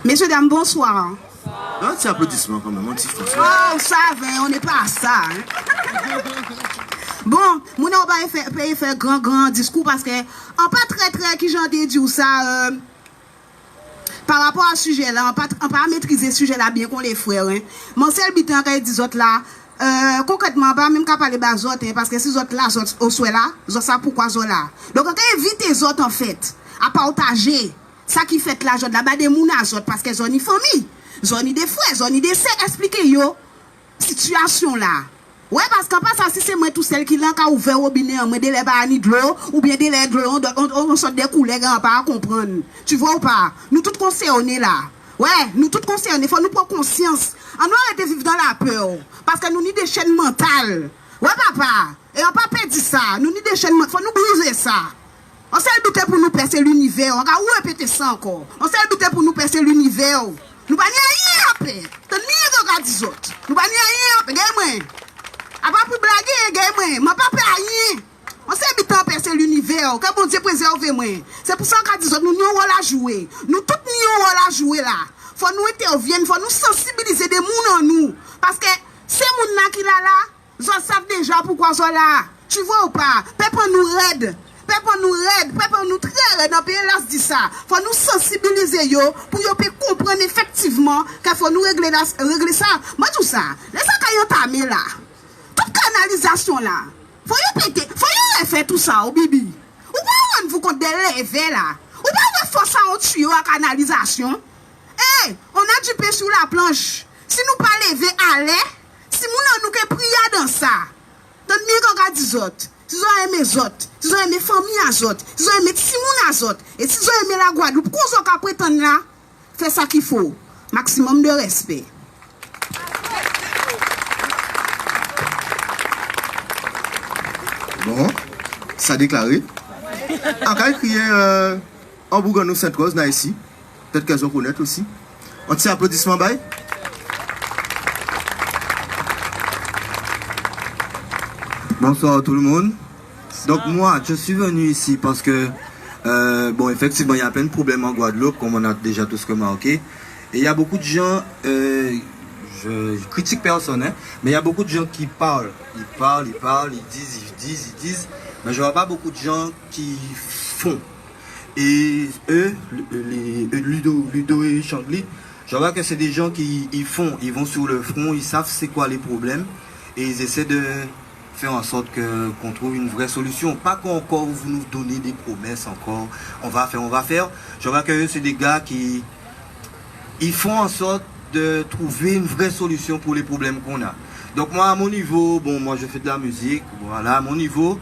Messieurs, dames, bonsoir. Un petit applaudissement quand même, un petit Oh, ça va, on n'est pas à ça. Hein. Bon, nous n'avons pas fait grand discours parce que on pas très qui j'en ai dit ça par rapport à ce sujet là, on pas maîtriser ce sujet là bien qu'on les frères. Hein. Mon seul but en dit autres là concrètement pas même qu'à parler bas autres parce que ces autres là au souhait là, ça pourquoi ça là. Donc on invite les autres en fait à partager ça qui fait la joie là-bas des moun autres parce que zone famille, zone des frères, zone des sœurs expliquer yo situation là. Ouais, parce qu'en passant, si c'est moi tout seul qui l'a ouvert au robinet, moi de l'eau ni de l'eau, ou bien de l'eau, on sort des couleurs, on pas comprendre. Tu vois ou pas? Nous tous concernés là. Ouais, nous tous concernés, il faut nous prendre conscience. On doit arrêter de vivre dans la peur. Parce que nous avons des chaînes mentales. Ouais, papa. Et on pas perdre ça. Nous avons des chaînes mentales. Il faut nous briser ça. On s'est douté pour nous percer l'univers. On va répéter ça encore. On s'est douté pour nous percer l'univers. Nous ne pouvons pas rien après. T'as ni regard des autres. Nous ne pouvons pas rien après. Avant pour blaguer, moi pas rien. On s'est habitué à percer l'univers, que bon Dieu préserve moi. C'est pour ça qu'on dit nous avons un rôle à jouer. Nous tous nous avons un rôle à jouer là. Faut nous intervenir, faut nous sensibiliser des gens en nous. Parce que ces gens qui là, ils savent déjà pourquoi ils sont là. Tu vois ou pas? Peuple nous raide. Peuple nous très raide. Dans le pays là, se dit ça. Faut nous sensibiliser yo pour yo comprendre effectivement qu'il faut nous régler ça. Moi tout ça. Les ça quand yo tamé là. Toute canalisation là, faut y faire tout ça au bibi. Ou pas vous compte des levées là. Ou pas force à tuyau à canalisation. Eh, on a du pain sur la planche. Si nous pas lever à l'air, si nous que prier dans ça. Tant mieux qu'on a des autres. Si vous aimez les autres, si vous aimez les familles à autres, si vous aimez les Simon à autres, et si vous aimez la Guadeloupe, qu'on s'en prétendre là, faites ça qu'il faut. Maximum de respect. Bon, ça déclaré. En cas de crier en Bourgogne Sainte-Rose, là ici, peut-être qu'elles ont connaître aussi. Un petit applaudissement, bye. Bonsoir tout le monde. Donc moi, je suis venu ici parce que, bon, effectivement, il y a plein de problèmes en Guadeloupe, comme on a déjà tous remarqué. Et il y a beaucoup de gens, je critique personne, hein, mais il y a beaucoup de gens qui parlent. Ils parlent, ils disent. Mais je vois pas beaucoup de gens qui font. Et eux, Ludo et Changli, je vois que c'est des gens qui font. Ils vont sur le front, ils savent c'est quoi les problèmes. Et ils essaient de faire en sorte qu'on trouve une vraie solution. Pas qu'encore vous nous donnez des promesses encore. On va faire. Je vois que eux, c'est des gars qui ils font en sorte de trouver une vraie solution pour les problèmes qu'on a. Donc moi, à mon niveau, bon, moi je fais de la musique. Voilà, à mon niveau,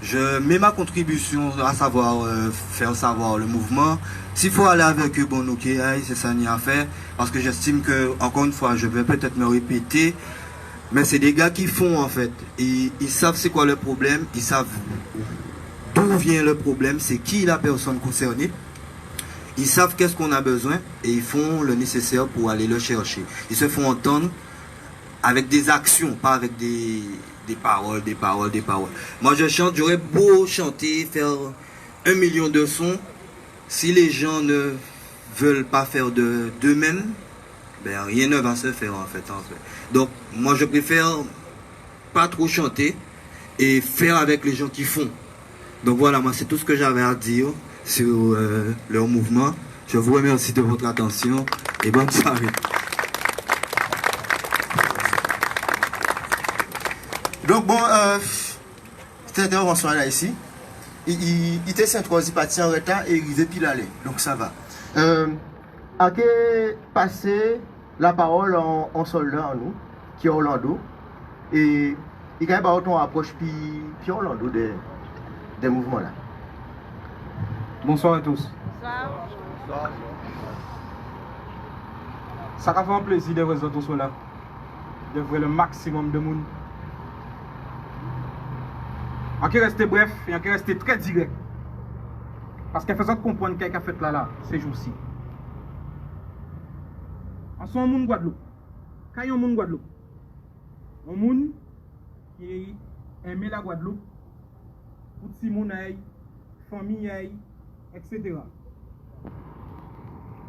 je mets ma contribution à savoir faire savoir le mouvement. S'il faut aller avec eux, bon, ok, c'est ça n'y a fait. Parce que j'estime que, encore une fois, je vais peut-être me répéter. Mais c'est des gars qui font en fait. Et ils savent c'est quoi le problème, ils savent d'où vient le problème, c'est qui la personne concernée. Ils savent qu'est-ce qu'on a besoin et ils font le nécessaire pour aller le chercher. Ils se font entendre avec des actions, pas avec des paroles. Moi je chante, j'aurais beau chanter, faire 1 million de sons. Si les gens ne veulent pas faire d'eux-mêmes, ben rien ne va se faire en fait. Donc moi je préfère pas trop chanter et faire avec les gens qui font. Donc voilà, moi c'est tout ce que j'avais à dire sur leur mouvement. Je vous remercie de votre attention et bonne soirée. Donc bon, cette intervention là ici, il était Sainte-Rose, il partit en retard et il arrivait pile aller. Donc ça va. À qui passer la parole en soldat en nous, qui est Orlando, et il y a une approche puis Orlando des mouvements là. Bonsoir à tous. Bonsoir. Ça va faire un plaisir de vous tous là, de voir le maximum de monde. On peut rester bref et on peut rester très direct. Parce qu'il faut comprendre ce qu'il a fait là, ces jours-ci. On est un monde Guadeloupe. Quand il y a un monde Guadeloupe, un monde qui aime la Guadeloupe, pour petit monde, famille, etc.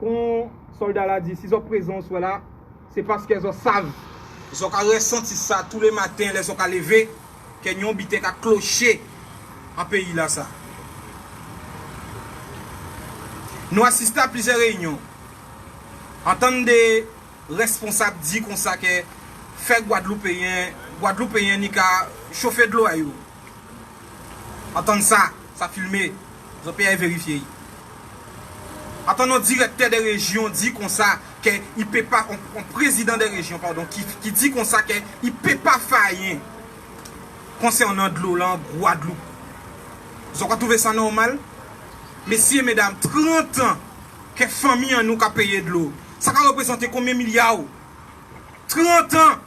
Quand les soldats là dit, s'ils sont présents là, c'est parce qu'ils savent. Ils ont ressenti ça tous les matins, ils ont levé, qu'ils ont bité qu'à clocher en pays là ça. Nous assistons à plusieurs réunions. En tant que responsable dit comme ça que fait Guadeloupéen ni qu'à chauffer de l'eau à eux. En tant que ça filmé, ils ont pu vérifier. En tant que directeur des régions dit comme ça qu'il peut pas, un président des régions pardon, qui dit comme ça qu'il peut pas faire concernant de l'eau là en Guadeloupe. Vous avez trouvé ça normal? Messieurs, mesdames, 30 ans que famille en nous qui a payé de l'eau. Ça va représenter combien de milliards? 30 ans!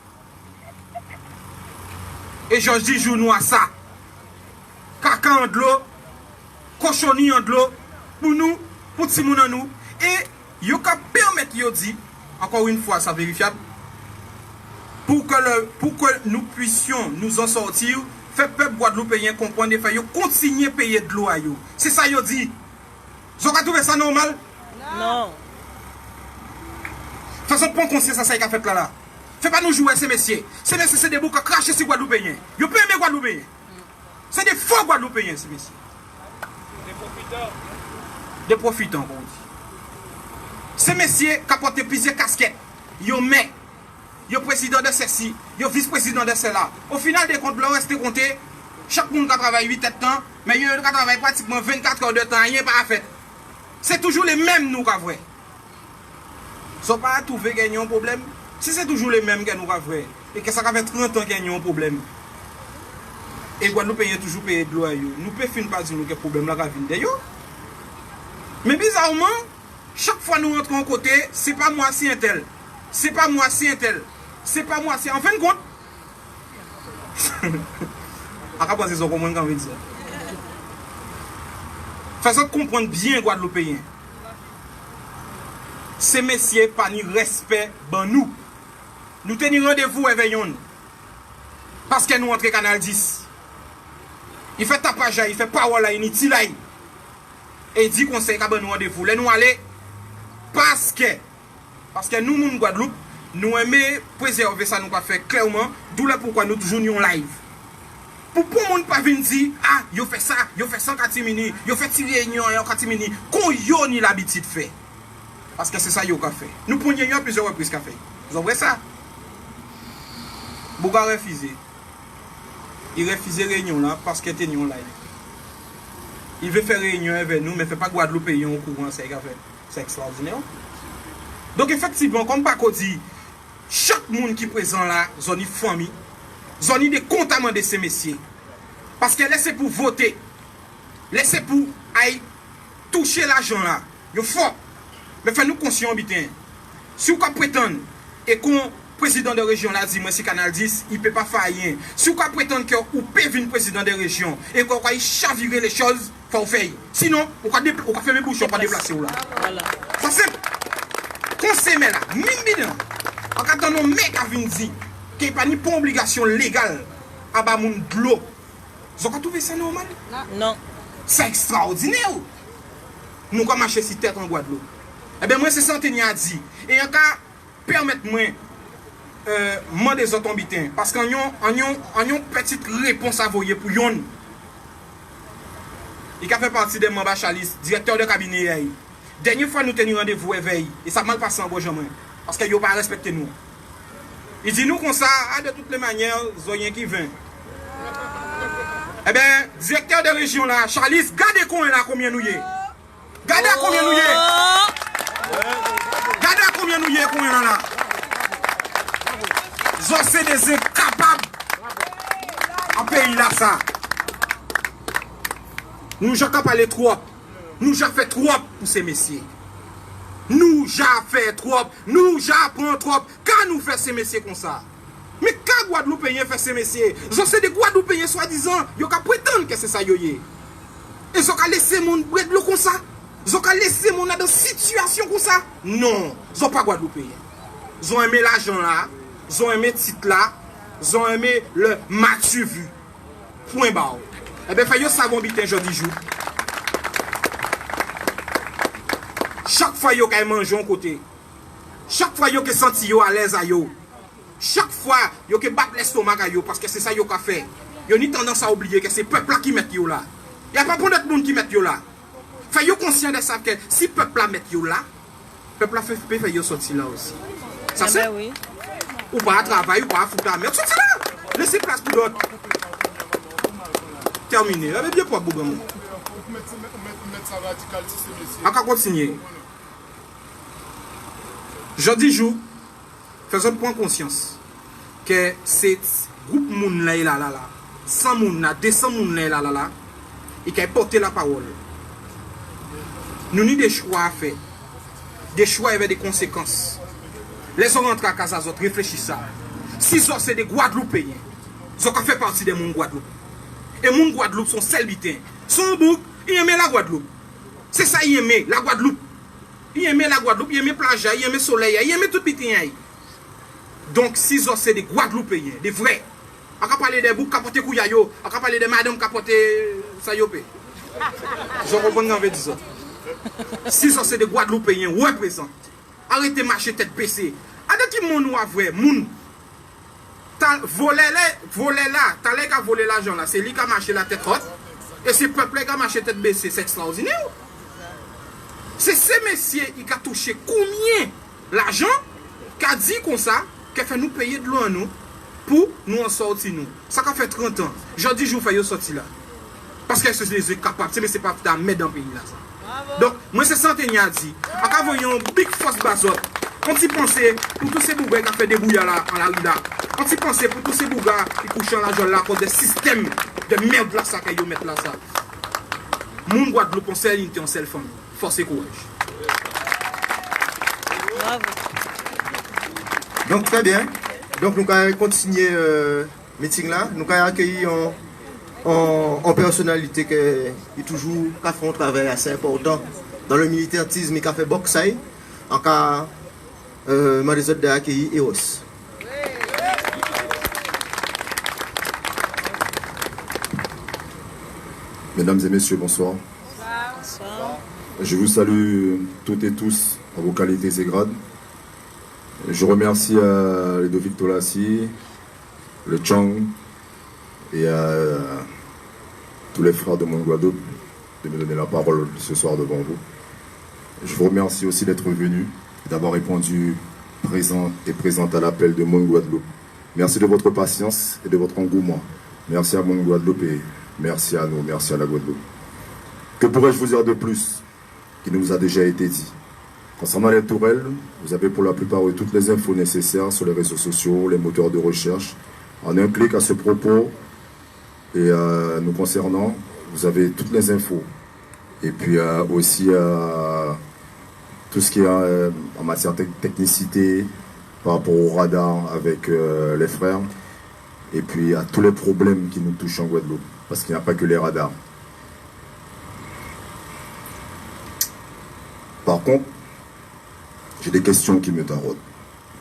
Et je dis jour nous à ça. Caca en de l'eau, cochonnerie en de l'eau, pour nous, pour tout le monde en nous. Et il peut permettre, il dit, encore une fois, ça vérifiable, pour que nous puissions nous en sortir, faire peuple guadeloupéen comprendre et faire continuer à payer de l'eau à eux. C'est ça, il dit. Vous avez trouvé ça normal? Non. De toute façon, prends conscience à ça qu'il a fait là. Fais pas nous jouer ces messieurs. Ces messieurs, c'est des boucs qui crachent sur Guadeloupéens. Ils peuvent aimer Guadeloupéens. C'est des faux Guadeloupéens, ces messieurs. Des profiteurs. Des profitants, comme on dit. Ces messieurs qui apportent plusieurs casquettes. Ils ont main. Ils ont président de ceci. Ils ont vice-président de cela. Au final des comptes, leur reste compté. Chaque monde qui travaille 8 heures de temps, mais il y a qui travaille pratiquement 24 heures de temps. Rien n'est pas fait. C'est toujours les mêmes nous qui avons. Ils ne sont pas à trouver qu'il y a un problème. Si c'est toujours les mêmes qui nous avons, et que ça fait 30 ans qu'il y a un problème, Et Guadeloupéens toujours payé de l'eau. Nous pouvons finir par dire que le problème là vient d'ailleurs. Mais bizarrement, chaque fois nous rentrons en côté, c'est pas moi si un tel. C'est pas moi si un tel. C'est pas moi si. En fin de compte, à quoi c'est ça qu'on veut dire? Faisons comprendre bien Guadeloupéens. Ces messieurs pas ni respect ben nous. Nous tenons rendez-vous avec eux. Parce que nous entrons Canal 10. Il fait tapage, il fait parole, il dit là. Et il dit qu'on sait qu'on nous rendez-vous. Là nous aller parce que nous, moun Guadeloupe, nous aimons préserver ça, nous pas faire clairement. D'où là pourquoi nous toujours nous en live. Pour le monde pas venir dire, ah, yo fait ça en catimini, yo fait tirer réunion en catimini, qu'on yo ni l'habitude de faire. Parce que c'est ça yo qu'a fait. Nous prenons plusieurs reprises qu'a fait. Vous avez ça? Bouga refusé. Il refusait réunion là parce qu'il était en live. Il veut faire réunion avec nous, mais il ne fait pas Guadeloupe au courant, c'est fait. C'est extraordinaire. Donc effectivement, comme Paco dit, chaque monde qui est présent là, zone famille, zone de comptamment de ces messieurs. Parce que laissez pour voter, laissez pour aller toucher l'argent là. Il faut. Mais faites-nous conscients, bitin. Si vous prétendez et qu'on président de région là dit moi c'est Canal 10, il ne peut pas faire rien. Si vous prétendez que vous pouvez venir président de région et qu'on va chavirer les choses, il faut faire. Sinon, on va faire mes bouchons, on va déplacer là. Voilà. Ça c'est conseil là, mine bidon. En cas d'un mec à venir dire qu'il n'y a pas ni pour obligation légale à bas moun de l'eau. Vous avez trouvé ça normal? Non. C'est extraordinaire. Nous comme marcher si tête en Guadeloupe. Eh bien moi c'est ça que je dit. Et en cas permettez-moi moi des autres habitants parce qu'on a une petite réponse à voyer pour yon. Il a fait partie des membres Chalis, directeur de cabinet. Dernière fois nous tenions rendez-vous éveil et ça mal passé en Beaujolais parce qu'il n'a pas respecté nous. Il dit nous comme ça, de toutes les manières, zoyen qui vient. Eh bien, directeur de région là, Chalis, gardez combien nous y est. Gardez combien nous y est. Gardez combien nous y est, combien là. C'est des incapables en pays là ça. Nous avons parlé trop. Nous avons fait trop pour ces messieurs. Nous avons fait trop. Nous avons trop. Quand nous faisons ces messieurs comme ça. Mais quand Guadeloupéens fait ces messieurs, c'est des Guadeloupéens soi-disant, ils ont prétendre que c'est ça yoye. Et ils ont laissé mon Guadeloupe comme ça. Ils ont laissé mon dans une situation comme ça. Non, ils n'ont pas Guadeloupéens. Ils ont aimé l'argent là. Ils ont aimé le titre là, ils ont aimé le Mathieu vu. Point barre. Eh bien, il faut savoir bitin jeudi jour. Chaque fois que vous mangez un côté, chaque fois que vous sentez à l'aise à vous, chaque fois que vous battez l'estomac à vous, parce que c'est ça que vous fait. Vous avez tendance à oublier que c'est le peuple qui met vous là. Il n'y a pas pour d'autres monde qui met vous là. Vous conscient de ça que si le peuple met vous là, le peuple fait vous sortir là aussi. Ça c'est? Oui. Ou pas à travailler, ou pas à foutre la merde. Sortez là! Laissez place pour d'autres. Terminé. Avec bien pour Bougamou. On va continuer. Jeudi jour, faisons prendre conscience que c'est groupe moun là, 100 moun là, 200 moun là, et qui a porté la parole. Nous avons des choix à faire. Des choix avec des conséquences. Les gens rentrent à casa, ils réfléchissent ça. Si c'est des Guadeloupéens, ils ont fait partie des moun Guadeloupe. Et moun Guadeloupe sont selbités. Son bouc, ils aiment la Guadeloupe. C'est ça, ils aiment la Guadeloupe. Ils aiment la Guadeloupe, ils aiment plage, ils aiment soleil, ils aiment tout petit. Donc, si c'est des Guadeloupéens, des vrais, on va parler des boucs capotés kouyayo, on va parler des madame capotés sayopé. Je comprends ce que dire ça. Si c'est des Guadeloupéens, représentent. Arrêtez de marcher tête baissée. Avec qui mon ou vrai, moun. Voler là, t'as les gars voler l'argent là, c'est lui qui a marché la tête haute. Et c'est le peuple qui a marché tête baissée, c'est extraordinaire. C'est ces messieurs qui ont touché combien l'argent qui a dit comme ça, qui fait nous payer de l'eau à nous pour nous en sortir nous. Ça a fait 30 ans. Je dis je vous fais sortir là. Parce que c'est des capables, c'est pas de mettre dans le pays là. Ça. Donc, moi, c'est centenaire dit. Quand vous voyez un big force bazot, on s'y pensait pour tous ces bougars qui ont fait des bouillards là, en la rue là. On s'y pensait pour tous ces bougars qui couchent en la joie là, pour des systèmes de merde là ça que yo mettre là ça. Moun Guadeloupe en seule unité, en seule famille. Force et courage. Bravo. Donc très bien. Donc nous allons continuer le meeting là. Nous allons accueillir en personnalité qui est toujours qui fait un travail assez important dans le militantisme et qui a fait boxer. En cas des autres d'accueillir EOS. Mesdames et messieurs, bonsoir. Bonsoir. Je vous salue toutes et tous en vos qualités et grades. Je remercie Ludovic Tolassi, le Chang et tous les frères de mon Guadeloupe de me donner la parole ce soir devant vous. Je vous remercie aussi d'être venus et d'avoir répondu présent et présente à l'appel de mon Guadeloupe. Merci de votre patience et de votre engouement. Merci à mon Guadeloupe et merci à nous, merci à la Guadeloupe. Que pourrais-je vous dire de plus qui nous a déjà été dit? Concernant les tourelles, vous avez pour la plupart eu toutes les infos nécessaires sur les réseaux sociaux, les moteurs de recherche. En un clic à ce propos, et nous concernant, vous avez toutes les infos. Et puis aussi tout ce qui est en matière de technicité par rapport au radar avec les frères. Et puis à tous les problèmes qui nous touchent en Guadeloupe. Parce qu'il n'y a pas que les radars. Par contre, j'ai des questions qui me taraudent.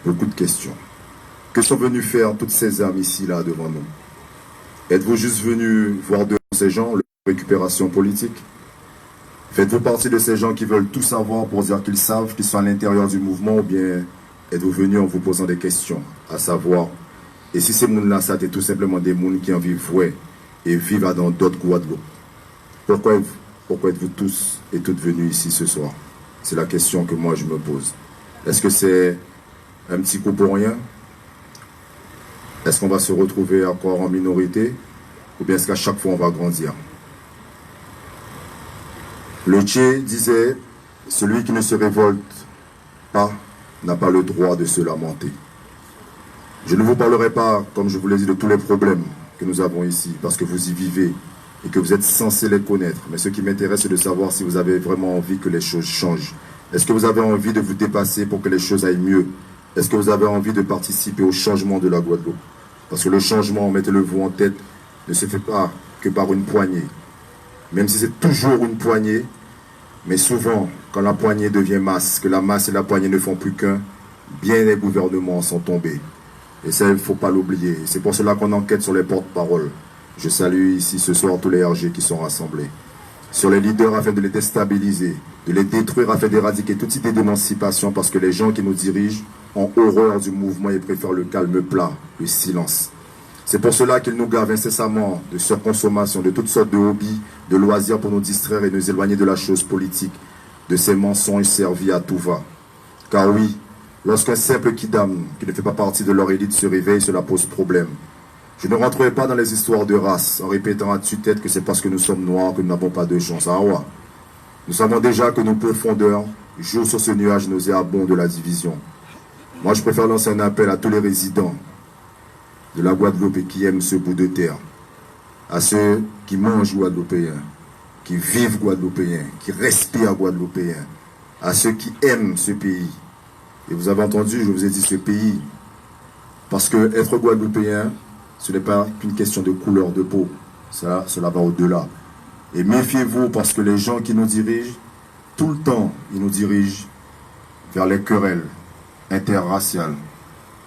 Beaucoup de questions. Que sont venus faire toutes ces armes ici, là, devant nous? Êtes-vous juste venus voir de ces gens, leur récupération politique? Faites-vous partie de ces gens qui veulent tout savoir pour dire qu'ils savent qu'ils sont à l'intérieur du mouvement, ou bien êtes-vous venus en vous posant des questions, à savoir, et si ces mouns-là, ça tout simplement des mouns qui en vivent vrai et vivent dans d'autres Guadeloupe? Pourquoi êtes-vous tous et toutes venus ici ce soir? C'est la question que moi je me pose. Est-ce que c'est un petit coup pour rien? Est-ce qu'on va se retrouver encore en minorité? Ou bien est-ce qu'à chaque fois on va grandir? Le Tché disait, celui qui ne se révolte pas n'a pas le droit de se lamenter. Je ne vous parlerai pas, comme je vous l'ai dit, de tous les problèmes que nous avons ici, parce que vous y vivez et que vous êtes censés les connaître. Mais ce qui m'intéresse, c'est de savoir si vous avez vraiment envie que les choses changent. Est-ce que vous avez envie de vous dépasser pour que les choses aillent mieux? Est-ce que vous avez envie de participer au changement de la Guadeloupe? Parce que le changement, mettez-le vous en tête, ne se fait pas que par une poignée. Même si c'est toujours une poignée, mais souvent, quand la poignée devient masse, que la masse et la poignée ne font plus qu'un, bien des gouvernements sont tombés. Et ça, il ne faut pas l'oublier. C'est pour cela qu'on enquête sur les porte-paroles. Je salue ici ce soir tous les RG qui sont rassemblés. Sur les leaders afin de les déstabiliser, de les détruire afin d'éradiquer toute idée d'émancipation, parce que les gens qui nous dirigent ont horreur du mouvement et préfèrent le calme plat, le silence. C'est pour cela qu'ils nous gavent incessamment de surconsommation, de toutes sortes de hobbies, de loisirs pour nous distraire et nous éloigner de la chose politique, de ces mensonges servis à tout va. Car oui, lorsqu'un simple kidam qui ne fait pas partie de leur élite se réveille, cela pose problème. Je ne rentrerai pas dans les histoires de race en répétant à tue-tête que c'est parce que nous sommes noirs que nous n'avons pas de chance. Ah ouais. Nous savons déjà que nos profondeurs jouent sur ce nuage nauséabond de la division. Moi, je préfère lancer un appel à tous les résidents de la Guadeloupe et qui aiment ce bout de terre. À ceux qui mangent guadeloupéens, qui vivent guadeloupéens, qui respirent guadeloupéens. À ceux qui aiment ce pays. Et vous avez entendu, je vous ai dit ce pays. Parce que être guadeloupéen, ce n'est pas qu'une question de couleur de peau. Cela va au-delà. Et méfiez-vous parce que les gens qui nous dirigent, tout le temps, ils nous dirigent vers les querelles interraciales.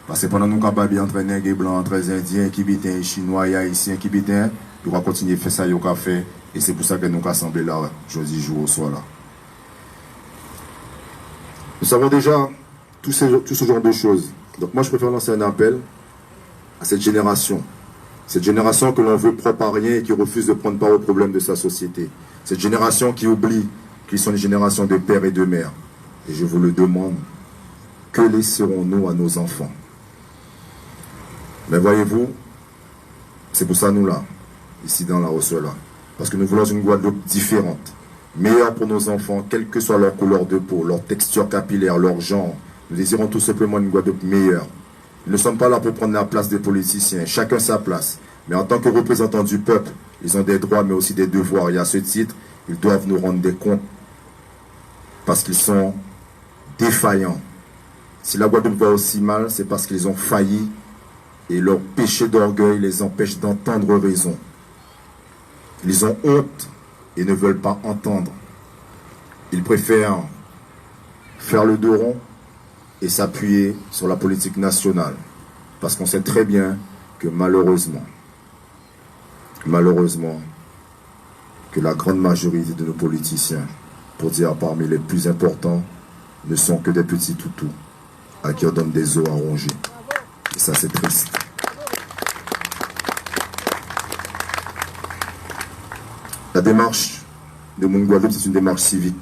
Parce que pendant nous capables entre nègres et blancs, entre indiens, kibitins, chinois et haïtiens, kibitins, ils vont continuer à faire ça, ils vont faire. Et c'est pour ça que nous sommes assemblés là, jeudi jour au soir là. Nous savons déjà tout ce genre de choses. Donc moi je préfère lancer un appel à cette génération que l'on veut propre à rien et qui refuse de prendre part aux problèmes de sa société. Cette génération qui oublie qu'ils sont une génération de pères et de mères. Et je vous le demande, que laisserons-nous à nos enfants? Mais voyez-vous, c'est pour ça nous là, ici dans la Rossola. Parce que nous voulons une Guadeloupe différente, meilleure pour nos enfants, quelle que soit leur couleur de peau, leur texture capillaire, leur genre. Nous désirons tout simplement une Guadeloupe meilleure. Nous ne sommes pas là pour prendre la place des politiciens, chacun sa place. Mais en tant que représentants du peuple, ils ont des droits mais aussi des devoirs. Et à ce titre, ils doivent nous rendre des comptes parce qu'ils sont défaillants. Si la Guadeloupe va aussi mal, c'est parce qu'ils ont failli et leur péché d'orgueil les empêche d'entendre raison. Ils ont honte et ne veulent pas entendre. Ils préfèrent faire le dos rond et s'appuyer sur la politique nationale. Parce qu'on sait très bien que malheureusement, que la grande majorité de nos politiciens, pour dire parmi les plus importants, ne sont que des petits toutous à qui on donne des os à ronger. Et ça, c'est triste. La démarche de Moun Guadeloupe, c'est une démarche civique.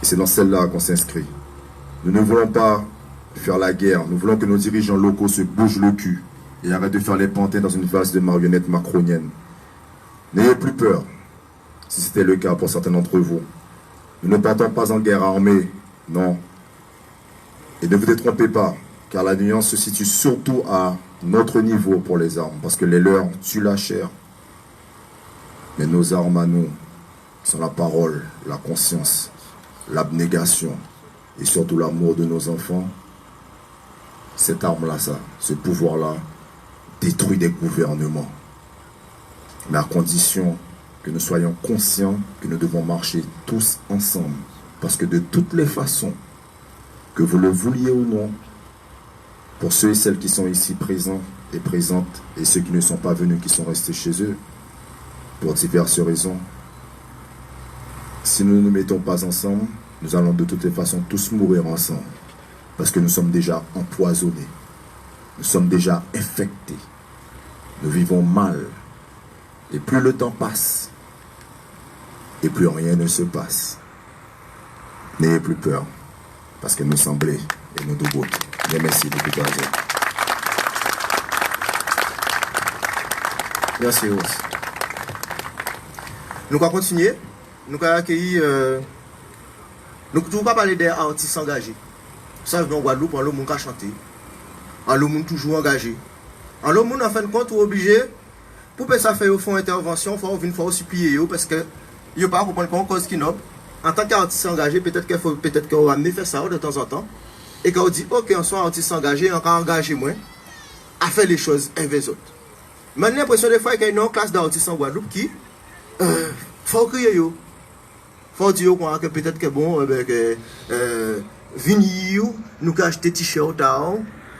Et c'est dans celle-là qu'on s'inscrit. Nous ne voulons pas faire la guerre. Nous voulons que nos dirigeants locaux se bougent le cul et arrêtent de faire les pantins dans une valse de marionnettes macroniennes. N'ayez plus peur, si c'était le cas pour certains d'entre vous. Nous ne partons pas en guerre armée, non. Et ne vous détrompez pas, car la nuance se situe surtout à notre niveau pour les armes, parce que les leurs tuent la chair. Mais nos armes à nous sont la parole, la conscience, l'abnégation et surtout l'amour de nos enfants. Cette arme-là, ce pouvoir-là, détruit des gouvernements. Mais à condition que nous soyons conscients que nous devons marcher tous ensemble. Parce que de toutes les façons, que vous le vouliez ou non, pour ceux et celles qui sont ici présents et présentes, et ceux qui ne sont pas venus, qui sont restés chez eux, pour diverses raisons, si nous ne nous mettons pas ensemble, nous allons de toutes les façons tous mourir ensemble. Parce que nous sommes déjà empoisonnés. Nous sommes déjà infectés. Nous vivons mal. Et plus le temps passe, et plus rien ne se passe. N'ayez plus peur, parce que nous semblons et nous devons. Bien, merci beaucoup. Merci, Rose. Nous allons continuer. Nous allons accueillir. Nous ne pouvons pas parler des artistes engagés. Ça, en Guadeloupe, on monde qui chanter. On monde toujours engagé. On monde, en fin de compte, obligé. Pour que ça fait au fond intervention, il faut une fois supplier parce que il ne pas comprendre qu'on cause qui noble. En tant qu'artiste engagé, peut-être qu'on va amener faire ça de temps en temps. Et qu'on dit, ok, on soit artiste engagé, on va engager moins à faire les choses avec les autres. Mais j'ai l'impression des fois qu'il y a une classe d'artistes en Guadeloupe qui faut crier yo. Faut dire que peut-être que bon, venir, nous acheter t-shirt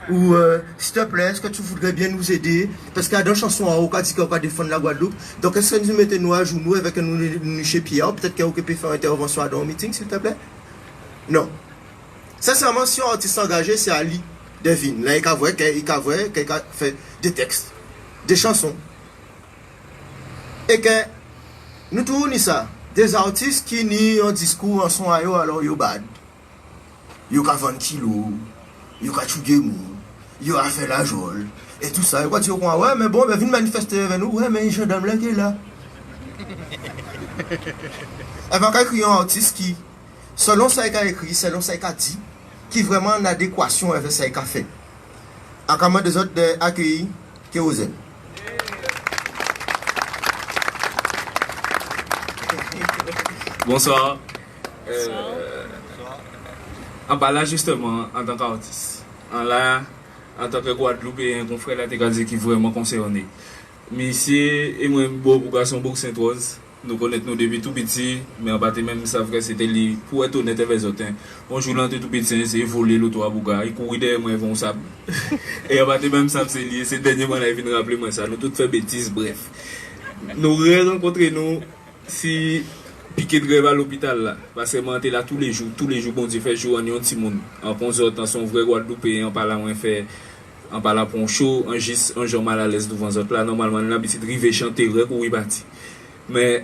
ou s'il te plaît, est-ce que tu voudrais bien nous aider? Parce qu'il y a des chansons on dit qu'on va défendre la Guadeloupe. Donc est-ce que nous mettons à genoux avec nous chez Pierre? Peut-être qu'on peut faire une intervention dans un meeting, s'il te plaît? Non. Sincèrement, si un artiste engagé, c'est Ali Devine. Là, il a fait des textes, des chansons. Et que nous trouvons ça. Des artistes qui ni un discours en son ayo alors yo bad. Yo ka 20 kilos, yo ka chouge mou, yo a fait la jole, et tout ça. Et quoi tu dis, ouais, mais bon, ben viens manifester avec nous, ouais, mais une gendarme là qui est là. Elle va écrire un artiste qui, selon ça qu'il a écrit, selon ça qu'il a dit, qui est vraiment en adéquation avec ça qu'il a fait. En comment des autres accueillis, qui osent. Bonsoir. En bas là justement en tant qu'artiste. En là en tant que Guadeloupéen, mon frère là dit qui est vraiment concerné. Mais ici et moi beaucoup garçon beaucoup Sainte-Rose. Nous connaissons nous depuis tout petit, mais en bas même savent que c'était lui pour être honnête avec les autres. Bonjour là tout petit, c'est voler l'auto à Bouga, il courir derrière moi vont ça. Et en bas même savent c'est lié, c'est dernièrement là il vient rappeler moi ça, nous toutes fait bêtises bref. Nous rencontrer nous si piqué de grève à l'hôpital là, parce que moi là tous les jours, bon Dieu fait jour en un petit monde. En pense autant son vrai Guadeloupéen, en parlant moins fait en parlant pour un show, un gis, un jour mal à l'aise devant autres là normalement l'habitude river chanter recourir parti. Mais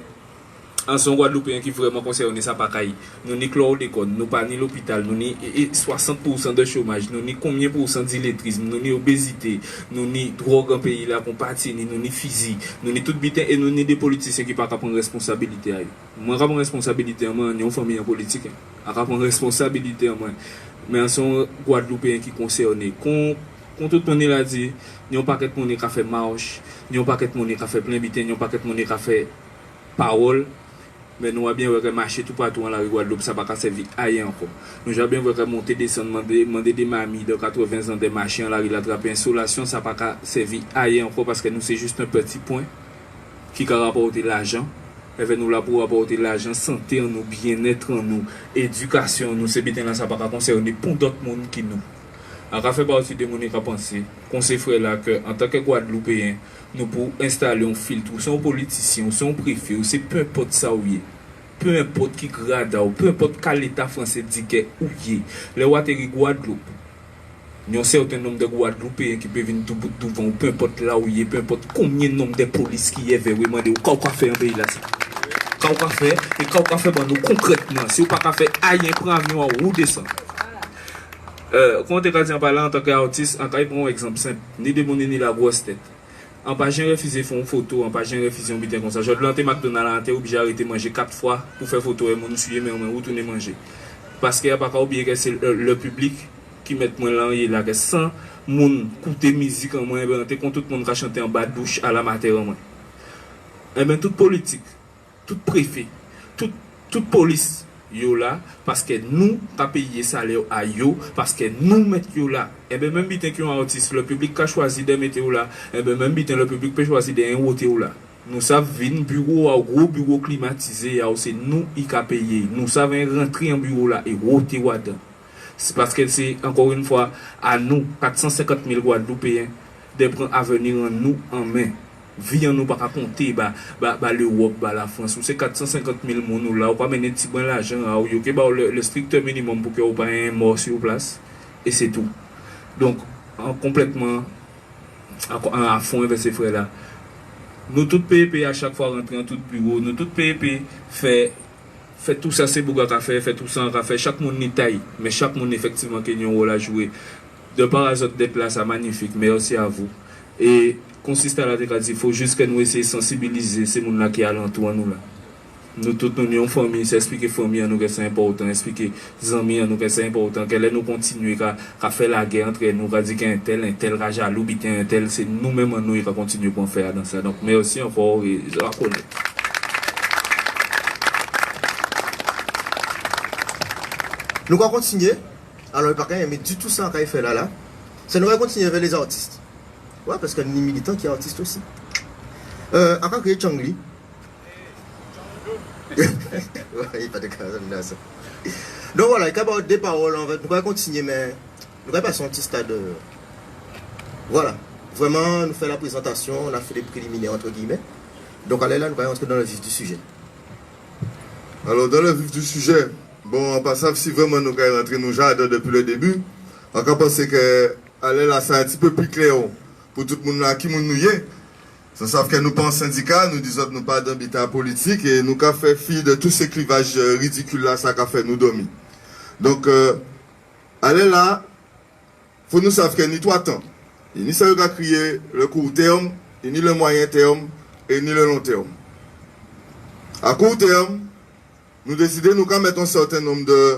en son Guadeloupéen qui vraiment concerné ça pas caille. Nous ni chlordécone, nous pas ni l'hôpital, nous ni 60% de chômage, nous ni combien % d'illettrisme, nous ni obésité, nous ni drogue en pays là qu'on partit, nous ni physique, nous ni tout bitin et nous ni des politiciens qui pas prendre responsabilité. Moi prendre responsabilité en moi, ni une famille en politique, à prendre responsabilité en moi. Mais en son Guadeloupéen qui concerné qu'on Quand tout le monde l'a dit, il y a un paquet de monde qui a fait marche, il y a un paquet de monde qui a fait plein bitin, il y a un paquet de monde qui a fait parole. Mais nous avons bien vu que marcher tout partout dans la rue Guadeloupe, ça n'a pas servi à rien encore. Nous avons bien vu que monter, descendre, demander des mamies de 80 ans de marcher dans la rue, l'attraper insolation, ça n'a pas servi à rien encore parce que nous, c'est juste un petit point qui a rapporté l'argent. Et nous là pour apporter l'argent, santé en nous, bien-être en nous, éducation en nous, c'est bien là, ça n'a pas concerné pour d'autres mondes qui nous. On a fait partie de mon qui a pensé, conseil frère là, qu'en tant que Guadeloupéen, nous pour installer un filtre, ou c'est un politicien, ou c'est un préfet, ou c'est peu importe ça où il est, peu importe qui grade, ou peu importe quel l'État français dit que où il est, les Ouatteri Guadeloupe, il y a un certain nombre de Guadeloupéens qui peuvent venir tout bout de devant, peu importe là où il est, peu importe combien de nombre de polices qui y est, vraiment, de quoi faire un pays là. Quand on fait, et quand on fait nous concrètement, si on pas faire rien, prend avion ou descend. Quand on est parlé en tant qu'artiste, en cas prend un exemple simple, ni de mon ni la grosse tête. En pas j'ai refusé faire une photo, en pas j'ai refusé un bitin comme ça. Je dois lancer McDonald's, j'ai obligé d'arrêter manger 4 fois pour faire photo et mon suivre mais on retourner manger. Parce qu'il n'y a pas qu'à oublier que c'est le public qui met moi là que sans mon écouter musique en moi, quand tout le monde va chanter en bas de douche à la matière en moi. Et bien toute politique, tout préfet, toute police, yo là, parce que nous, pas payé salaire à yo, parce que nous mettons là. Et bien même bitin qui ont un artiste, le public a choisi de mettre là, et bien même bitin le public peut choisir de voter là. Nous savons venir bureau, un gros bureau climatisé, c'est nous qui avons payé. Nous savons rentrer en bureau là et voter là-dedans. C'est parce que c'est encore une fois à nous, 450 000 Guadeloupéens, de prendre avenir en nous en main. Vie en nous pas compter l'Europe, la France, c'est 450 000 personnes là, on pas mener petit bon l'argent, le strict minimum pour que vous pas un mort sur place et c'est tout. Donc complètement à fond avec ces frères là. Nous tous PEP à chaque fois rentrer en tout bureau, nous tous PEP fait tout ça c'est Bouga qu'a fait tout ça qu'a fait, chaque monde ni taille, mais chaque monde effectivement qui a un rôle à jouer. De par hasard d'être là, c'est magnifique, merci à vous. Et consiste à la déclaration, il faut juste que nous essayions de sensibiliser ces gens-là qui sont alentour nous là. Nous tous nous sommes famille, c'est expliquer famille à nous que c'est important, expliquer les amis à nous que c'est important, que nous continuer à faire la guerre entre nous, à dire qu'un tel rage à l'oubitin, un tel, c'est nous-mêmes nous qui continuer pour faire dans ça. Donc merci encore et je reconnais. Nous allons continuer. Alors, il n'y a pas mais du tout ça qu'il fait là. Ça nous va continuer avec les artistes. Ouais, parce qu'il y a des militants qui sont artistes aussi. Encore que Changli. Ouais, il n'y a pas de cas dans ça. Donc voilà, il y a des paroles. En fait, nous allons continuer, mais nous allons passer à un petit stade. Voilà. Vraiment, nous faisons la présentation, on a fait des préliminaires entre guillemets. Donc allez là, nous allons entrer dans le vif du sujet. Alors, dans le vif du sujet, bon, en passant, si vraiment nous allons rentrer nos jardins depuis le début, on va penser que aller là, c'est un petit peu plus clair pour tout le monde là qui nous y est. Ça savent que nous pas en syndicat, nous disons que nous pas d'habitat politique et nous avons fait fi de tous ces clivages ridicules là, ça a fait nous dormir. Donc, aller là, faut nous savoir que ni trois temps. Il ni ça va crier le court terme, ni le moyen terme et ni le long terme. À court terme, nous décidons nous mettre un certain nombre de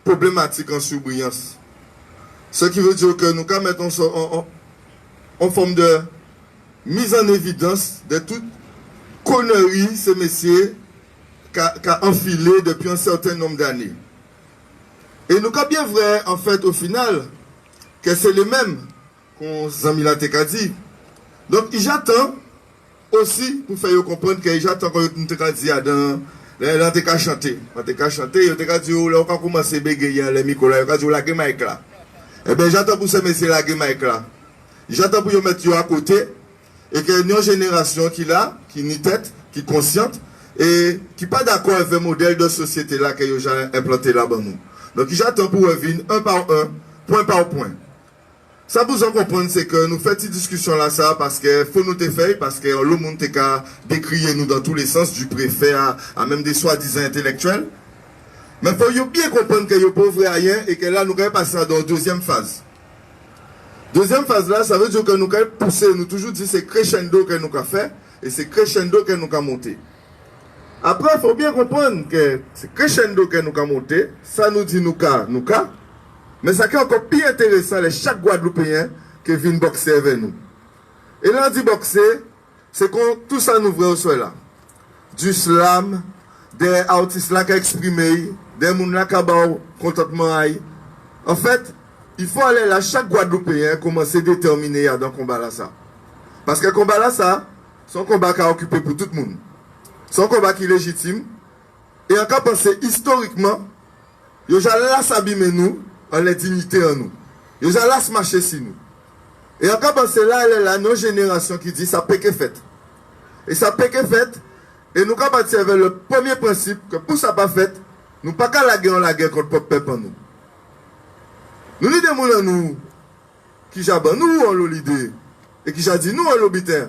problématiques en surbrillance. Ce qui veut dire que nous mettons en forme de mise en évidence de toute connerie ces messieurs qu'a enfilé depuis un certain nombre d'années. Et nous avons bien vrai, en fait, au final, que c'est les mêmes qu'on Zami la dit. Donc, j'attends aussi, pour faire comprendre que j'attends quand nous te dit dans là, tu as chanté. Tu as chanté, tu as dit, on va commencer à bégayer les micros, tu as dit, la game là. Eh bien, j'attends pour ces messieurs la game là. J'attends pour mettre à côté et qu'il y ait une génération qui là, qui ni tête, qui est consciente et qui n'est pas d'accord avec le modèle de société là que j'ai implanté là-bas nous. Donc, j'attends pour venir un par un, point par point. Ça vous en comprendre, c'est que nous faisons cette discussion là, ça, parce que faut nous te faire, parce que le monde te décrier nous dans tous les sens, du préfet à même des soi-disant intellectuels. Mais il faut bien comprendre que vous pauvre rien et que là, nous allons passer dans la deuxième phase. Deuxième phase là, ça veut dire que nous allons pousser, nous toujours dire c'est crescendo que nous avons fait et c'est crescendo que nous avons monté. Après, il faut bien comprendre que c'est crescendo que nous avons monté, ça nous dit nous cas. Mais ça qui est encore plus intéressant, les chaque Guadeloupéen, qui viennent boxer avec nous. Et là, on dit boxer, c'est qu'on tout ça nous voit au sol là. Du slam, des artistes là qui exprimé, des gens là qui ont contentement. En fait, il faut aller là, chaque Guadeloupéen commencer à déterminer dans le combat là ça. Parce que le combat là ça, c'est un combat qui a occupé pour tout le monde. C'est un combat qui est légitime. Et en cas penser historiquement, il y a là s'abîmer nous, en la dignité en nous. Il y a là se marcher si nous. Et en cas penser là, elle est là, nos générations qui dit ça peut que fait. Et ça peut que fait. Et nous, quand partir avec le premier principe, que pour ça pas fait, nous pas qu'à la guerre contre le peuple en nous. Nous nous demandons nous, qui j'abonne nous en l'idée, et qui j'ai dit nous en l'obiter.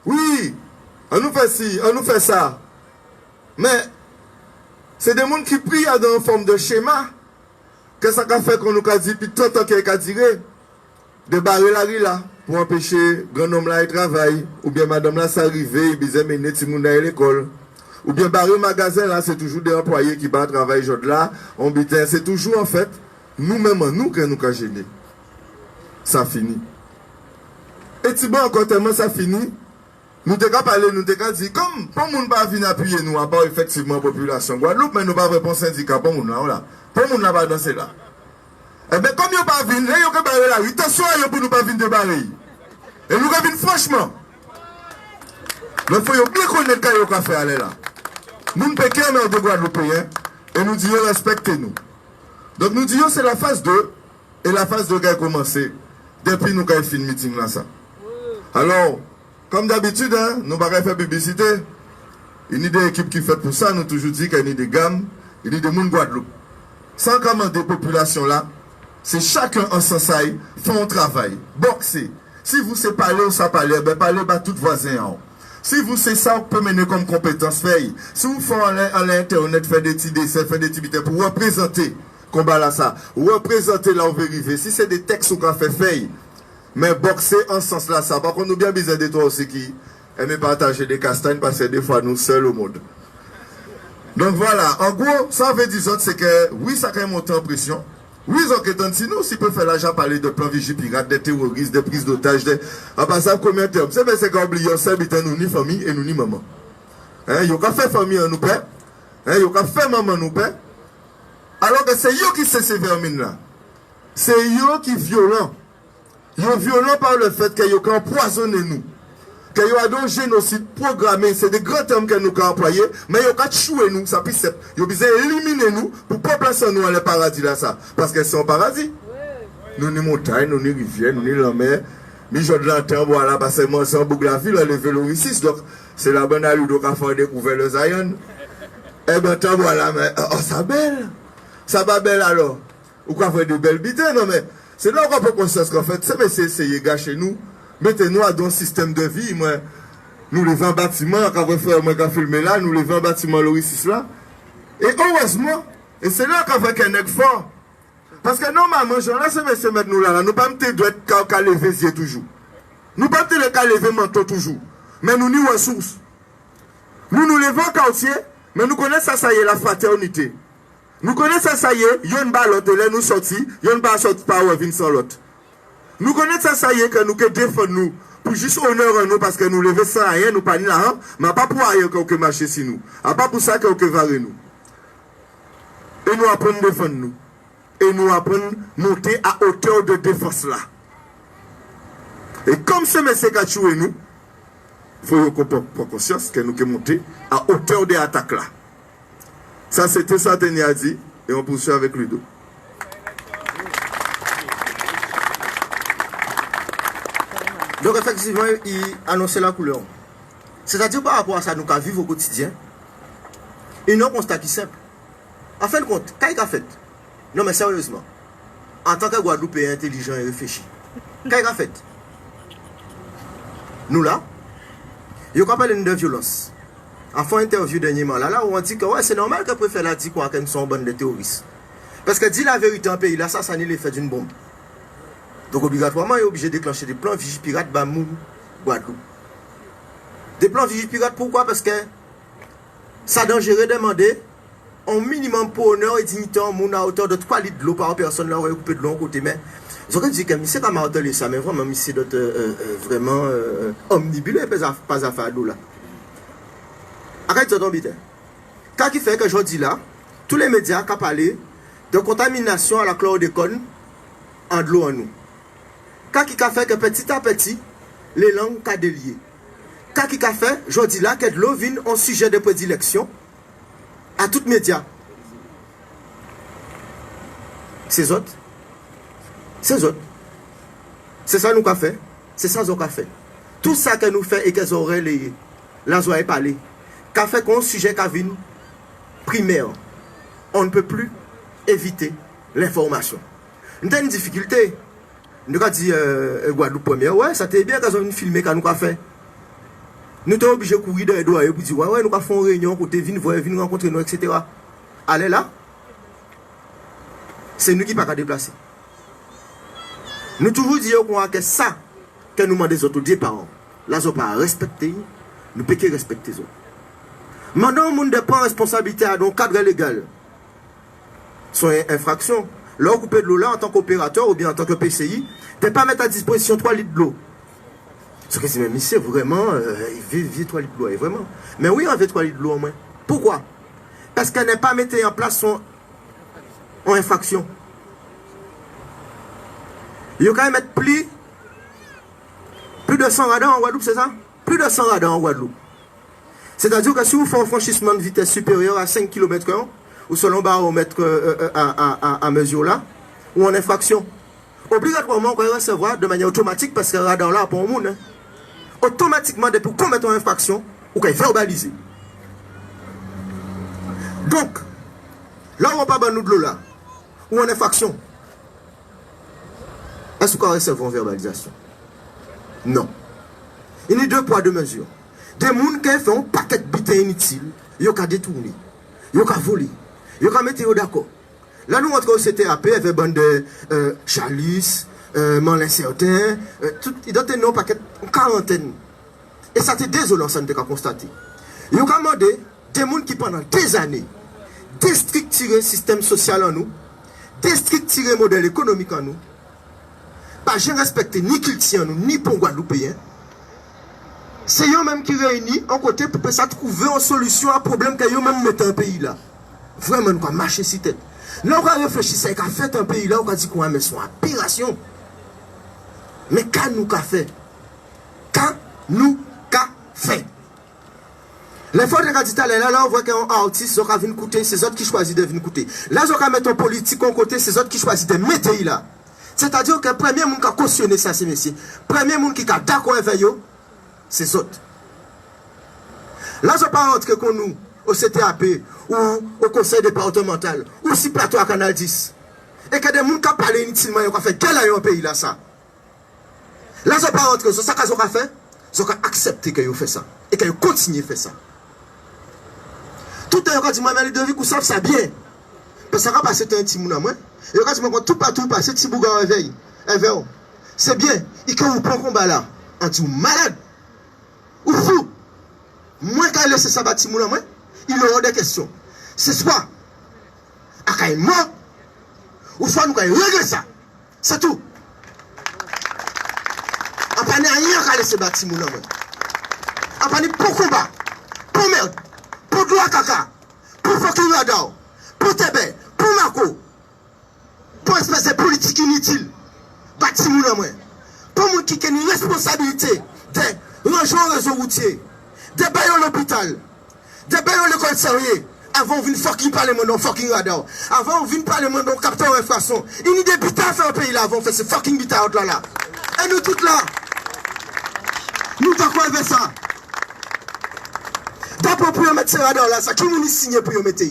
Oui, on nous fait ci, on nous fait ça. Mais, c'est des gens qui prient dans une forme de schéma, que ça a fait qu'on nous a dit, puis tout le temps qu'il a tiré, de barrer la rue là, pour empêcher grand homme là de travailler, ou bien madame là s'arriver, il disait mener tout le monde à l'école, ou bien barrer le magasin là, c'est toujours des employés qui vont travailler aujourd'hui là, on bitin, c'est toujours en fait, nous-mêmes, nous que nous avons gêné. Ça finit. Et si bon, encore tellement ça finit, nous t'avons parlé, nous t'avons dit, comme, pour nous pas venir appuyer nous, à part effectivement la population Guadeloupe, mais nous pas répondre syndicat pour nous là, pour nous n'a pas dansé là. Eh bien, comme nous pas venir, nous avons barré la rue, attention pour nous pas venir de barrer. Et nous avons franchement. Mais il faut bien connaître ce qu'on a fait aller là. Nous ne pouvons pas faire de Guadeloupéens et nous disons respectez-nous. Donc nous disons c'est la phase 2 et la phase 2 qui a commencé depuis nous avons fait le meeting là ça. Alors, comme d'habitude, hein, nous ne pouvons pas faire publicité. Il y a des équipes qui font pour ça, nous toujours dit qu'il y a des gammes, il y a des gens de Guadeloupe. Sans commander des populations là, c'est chacun en sens fait un travail. Boxer. Si vous savez parler ou ça parler, ben parlez à tout voisin. Si vous savez ça, vous pouvez mener comme compétence fait. Si vous faites à l'internet, faire des petits dessins, faire des petits bitains pour représenter combat là ça, représenter là où vous vivez. Si c'est des textes qu'on fait fait, mais boxer en ce sens là ça. Par contre, nous bien besoin de toi aussi qui aiment partager des castagnes parce que des fois nous seuls au monde. Donc voilà, en gros, ça veut dire c'est que oui, ça quand même monter en pression. Oui, ils ont qu'étant si nous, s'ils peuvent faire l'argent parler de plans vigipirates, des terroristes, des prises d'otages, en passant combien de termes. C'est qu'on oublie, on sait, nous ni famille et nous ni maman. Hein, ils ont qu'à faire famille en nous paix. Hein, ils ont qu'à faire maman nous paix. Alors que c'est eux qui se sévèrent là. C'est eux qui violent. Ils sont violents par le fait qu'ils ont empoisonné nous. Qu'il y a un génocide programmé, c'est des grands termes que nous avons employés, mais ils ont tué nous, ça puisse ils ont besoin d'éliminer nous pour ne pas placer nous dans le paradis là ça. Parce que c'est un paradis. Nous ni montagne, nous ni rivière, nous ni la mer, ni je de l'entendre, voilà, parce que moi c'est un boucle la ville, le vélo ici, donc c'est la bonne allure donc à faire découvrir le Zion. Eh bien, tant voilà, mais oh, ça belle. Ça va belle alors. Ou quoi faire de belles bidets, non mais c'est là qu'on peut conscience qu'en fait, c'est essayer de gâcher nous. Mettez-nous dans un système de vie, moi, nous les 20 bâtiments, quand on fait moi, quand filmer là, nous les 20 bâtiments Loïcis là. Et heureusement, et c'est là qu'on fait qu'un est fort. Parce que normalement, j'en laisse monsieur mettre nous là, nous pas me doit qu'à lever toujours. Nous pas me qu'à lever manteau toujours. Mais nous n'y ressources. Nous levons quartier, mais nous connaissons ça y est, la fraternité. Nous connaissons ça y est, il y a une balle là, nous sortis, il y a une balle sortie par où sans l'autre. Nous connaissons ça y est que nous que défendons nous pour juste honneur nous parce que nous levons sans rien, nous pas ni là, mais pas pour rien que marcher si nous. Pas pour ça que varrer nous. Et nous apprenons à défendre nous. Et nous apprenons à monter à hauteur de défense là. Et comme ce monsieur qui a tué nous, il faut qu'on prenne conscience que nous sommes monter à hauteur des attaques là. Ça c'était ça que Tenia a dit et on poursuit avec Ludo. Donc effectivement, il annonçait la couleur. C'est-à-dire par rapport à ça, nous avons vivre au quotidien. Et nous constat qui est simple. En fin de compte, qu'est-ce qu'il a fait? Non mais sérieusement, en tant que Guadeloupéen intelligent et réfléchi, qu'est-ce qu'il a fait? Nous là, il y a parlé de violence. En fin d'interview dernièrement, là où on dit que ouais, c'est normal que préfère la dire qu'on sont bonnes de terroristes. Parce que dit la vérité en pays, là, ça n'est l'effet d'une bombe. Donc obligatoirement, il est obligé de déclencher des plans vigipirates Bamou, Guadeloupe. Des plans vigipirates, pourquoi? Parce que ça dangereux demander un minimum pour honneur et dignité en monde à hauteur de 3 litres de l'eau par personne, là on va couper de l'eau côté. Mais J'aurais dit que c'est comme marteler ça, mais vraiment, c'est vraiment omnibulé, pas à faire d'eau là. Arrête de tomber. Quand qui fait que je dis là, tous les médias qui parlé de contamination à la chlordécone en de l'eau en nous. Quand qui fait que petit à petit, les langues sont déliées. Quand qui fait, je dis là, que de l'eau vient un sujet de prédilection à tous les médias. C'est autres. C'est autres. C'est ça nous qu'a fait. C'est ça nous qu'a fait. Tout ça que nous fait et qu'elles auraient les oreilles parlé. Qu'a fait qu'on sujet qu'a venu primaire. On ne peut plus éviter l'information. Nous avons une difficulté. Nous avons dit Guadeloupe première, ouais, ça t'est bien quand on a filmé quand nous avons fait. Nous sommes obligés de courir dans les doigts et dire, ouais, nous avons fait une réunion, côté venir rencontrer nous, etc. Allez là. C'est nous qui ne pouvons pas déplacer. Nous toujours disons que ça que nous demandons des autres départ. Là, nous ne pas respecter, nous ne pouvons pas respecter les autres. Maintenant, nous ne prend responsabilité dans le cadre légal. Soit infraction. Là, couper de l'eau là en tant qu'opérateur ou bien en tant que PCI, tu ne pas mettre à disposition 3 litres d'eau. Ce que c'est même ici, vraiment, il veut 3 litres d'eau, vraiment. Mais oui, on veut 3 litres d'eau au moins. Pourquoi? Parce qu'elle n'est pas mis en place son infraction. Il y a quand même mettre plus de 100 radars en Guadeloupe, c'est ça? Plus de 100 radars en Guadeloupe. C'est-à-dire que si vous faites un franchissement de vitesse supérieure à 5 km/h, ou selon baromètre à mesure là, ou en infraction, obligatoirement on va recevoir de manière automatique, parce que le radar là pour un monde, hein, automatiquement, depuis qu'on mette en infraction, ou qu'on verbaliser. Donc, là on ne va pas nous de l'eau là, ou en infraction. Est-ce qu'on recevoir une verbalisation? Non. Il y a 2 poids 2 mesures. Des gens qui font un paquet de bitins inutiles, ils ont détourné, ils ont volé, ils ont mettre d'accord. Là, nous rentrons au CTAP avec une bande de Chalice, Manlin Certain, ils ont un paquet, une quarantaine. Et ça, c'est désolant, ça ne peut pas constater. Ils ont demandé des gens qui, pendant des années, déstructurent le système social en nous, déstructurent le modèle économique en nous, pas jamais respecté ni culture en nous, ni pour Guadeloupéen. C'est eux-mêmes qui réunissent en côté pour ça trouver une solution à un problème qu'ils même mettent un pays là. Vraiment, nous allons marcher si tête. Là, on va réfléchir, c'est qu'on a fait un pays là, on va dire qu'on va mettre son aspiration. Mais qu'est-ce nous qu'a fait? Qu'est-ce nous qu'a fait? Les fois de la dit là, on voit qu'un artiste, ils vient coûter, c'est eux qui choisissent de venir coûter. Là, ils ont mettre un politique en côté, c'est eux qui choisissent de mettre là. C'est-à-dire que le premier monde qui a cautionné ça, c'est messieurs. Le premier monde qui a d'accord avec eux, c'est autres. Là, je ne vais pas rentrer comme nous, au CTAP, ou au conseil départemental, ou si plateau à Canal 10. Et que des gens qui ont parlé inutilement, ils ont fait quel est un pays là, ça. Là, je ne vais pas rentrer, c'est ça qu'ils ont fait. Ils ont accepté qu'ils ont fait ça. Et qu'ils ont continué à faire ça. Tout le monde dit, moi, mais les devis, vous savez ça bien. Parce que ça va passer un petit monde à moi. Et quand je me tout partout passer, petit bouga réveil. C'est bien. Et quand vous prenez combat là, on dit, malade. Ou fou. Moi, quand il laisse ça bâti moun moi, il aura des questions. C'est soit, à quand il mort, ou soit nous, quand il règle ça. C'est tout. On n'a rien qu'à laisser bâti moun moi. On n'a pas pour combat, pour merde, pour droit caca, pour fucking radar, pour tébé, pour Marco, pour espèce de politique inutile. Bâti moun moi. Pour moun qui a une responsabilité de ranger un réseau routier, de bailler l'hôpital, de bailler l'école sérieux, avant de venir fucking parler mon fucking radar, avant de venir parler mon capteur infraction. Il y a des bitailles à faire un pays là, avant de faire ce fucking bitailles là. Et nous tous là, nous pas quoi avec ça. D'abord pour mettre ce radar là, ça qui nous signe pour y mettre.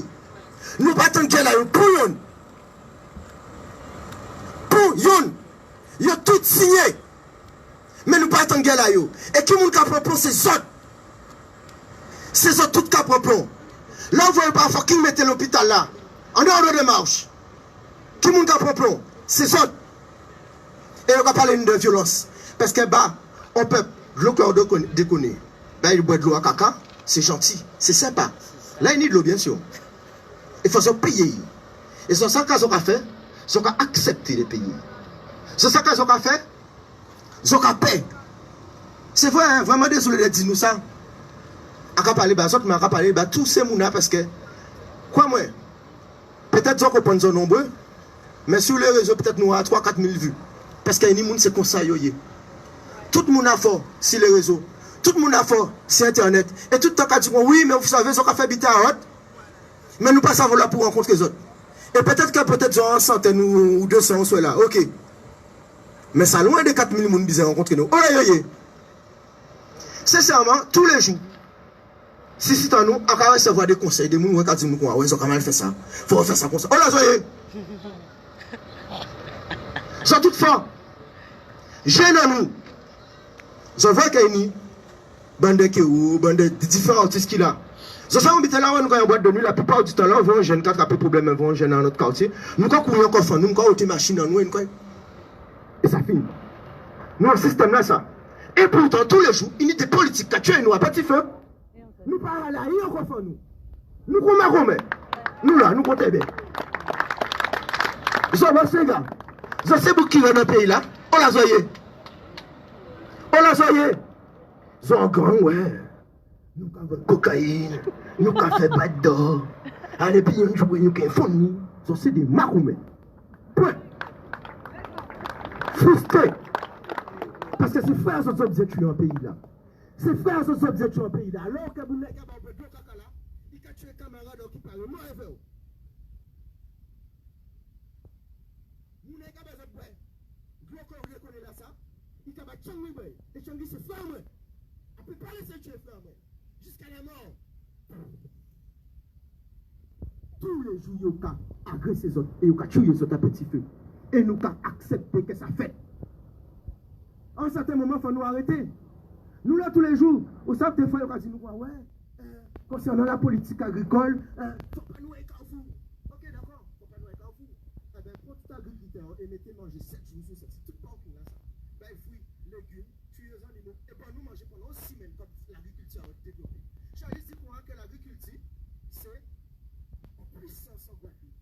Nous pas attendre qu'elle aille pour yon. Pour yon. Ils ont tout signé. Mais nous pas attendre qu'elle aille. Et qui nous propose ces autres. C'est ça tout cas propos. Là, on ne veut pas fucking mettre l'hôpital là. En dehors de marche. Qui moun ka propos? C'est ça. Et on va parler de violence. Parce que bah, on peut l'eau cœur déconner. Bah, il boit de l'eau à caca. C'est gentil. C'est sympa. Là, il y a de l'eau, bien sûr. Il faut se payer. Et c'est ça qu'on a fait. C'est qu'on a accepté les payer. C'est ça qu'ils ont fait. Ils ont fait. C'est vrai, hein, vraiment désolé de dire nous ça. On va parler de mais on va parler de tous ces gens parce que, quoi moi, peut-être qu'ils comprennent sont nombreux, mais sur les réseaux, peut-être nous avons 3-4 000 vues. Parce qu'il y a des gens qui sont comme ça. Tout le monde a fort sur les réseaux. Tout le monde a fort sur Internet. Et tout le temps, dit oui, mais vous savez, ils ont fait habiter à Haute. Mais nous ne passons pas là pour rencontrer les autres. Et peut-être qu'il y a genre 100 ou 200 on soit là. Ok. Mais ça loin de 4 000 personnes qui rencontrer nous. Oh là, sincèrement, tous les jours, si c'est à nous, on va recevoir des conseils, des gens qui disent ils ont mal fait ça. Il faut faire ça comme ça. Oh là, soyez. Sont toutes forts. Jeunes à nous. Je vois qu'il y a une bande de différents artistes qui là. Je sais qu'on là, nous avons une boîte de nuit, la plupart du temps là, on voit un jeune qui a des problèmes, on voit un jeune dans notre quartier. Nous avons couru encore fond, nous avons des machines dans nous, et ça finit. Nous, le système là, ça. Et pourtant, tous les jours, unité politique qui a tué nous à petit feu. Nous parlons là, il y a encore fond nous. Nous sommes nous là, nous comptons bien. Je sais, les gars. Je sais pour qui est dans le pays là. On l'a zoyé. On l'a zoyé. Ils ont grand, ouais. Nous avons cocaïne. Nous avons fait bad d'or. Allez, puis nous avons fourni. Ils sont des maroumets. Point. Frustré. Parce que c'est frère ce objet tué en pays là. C'est frère ce objet tué en pays là. Alors que vous n'avez pas de caca là, il a tué camarade qui parle. Moi, je veux. Vous n'avez pas besoin de boire. Vous reconnaissez là ça. Il a battu Changi boy. Et Changi c'est frère moi. On ne peut pas laisser tuer frère moi. Jusqu'à la mort. Tous les jours, il y a agressé les autres et il y a tué les autres à petit feu. Et nous avons accepté que ça fait. À un certain moment, il faut nous arrêter. Nous là tous les jours, vous savez, des fois, il y a dit nous, ouais, concernant la politique agricole, il ne faut pas nous être Carrefour. Ok, d'accord, il ne faut pas nous être Carrefour. Eh bien, pour tout agriculteur, et mettez manger 7 jours sur 7, c'est tout partout là, ça. Ben, fruits, légumes, tuer les animaux, et bien, nous manger pendant 6 semaines comme l'agriculture a développé. Charles dit pour que l'agriculture, c'est en puissance en Guadeloupe.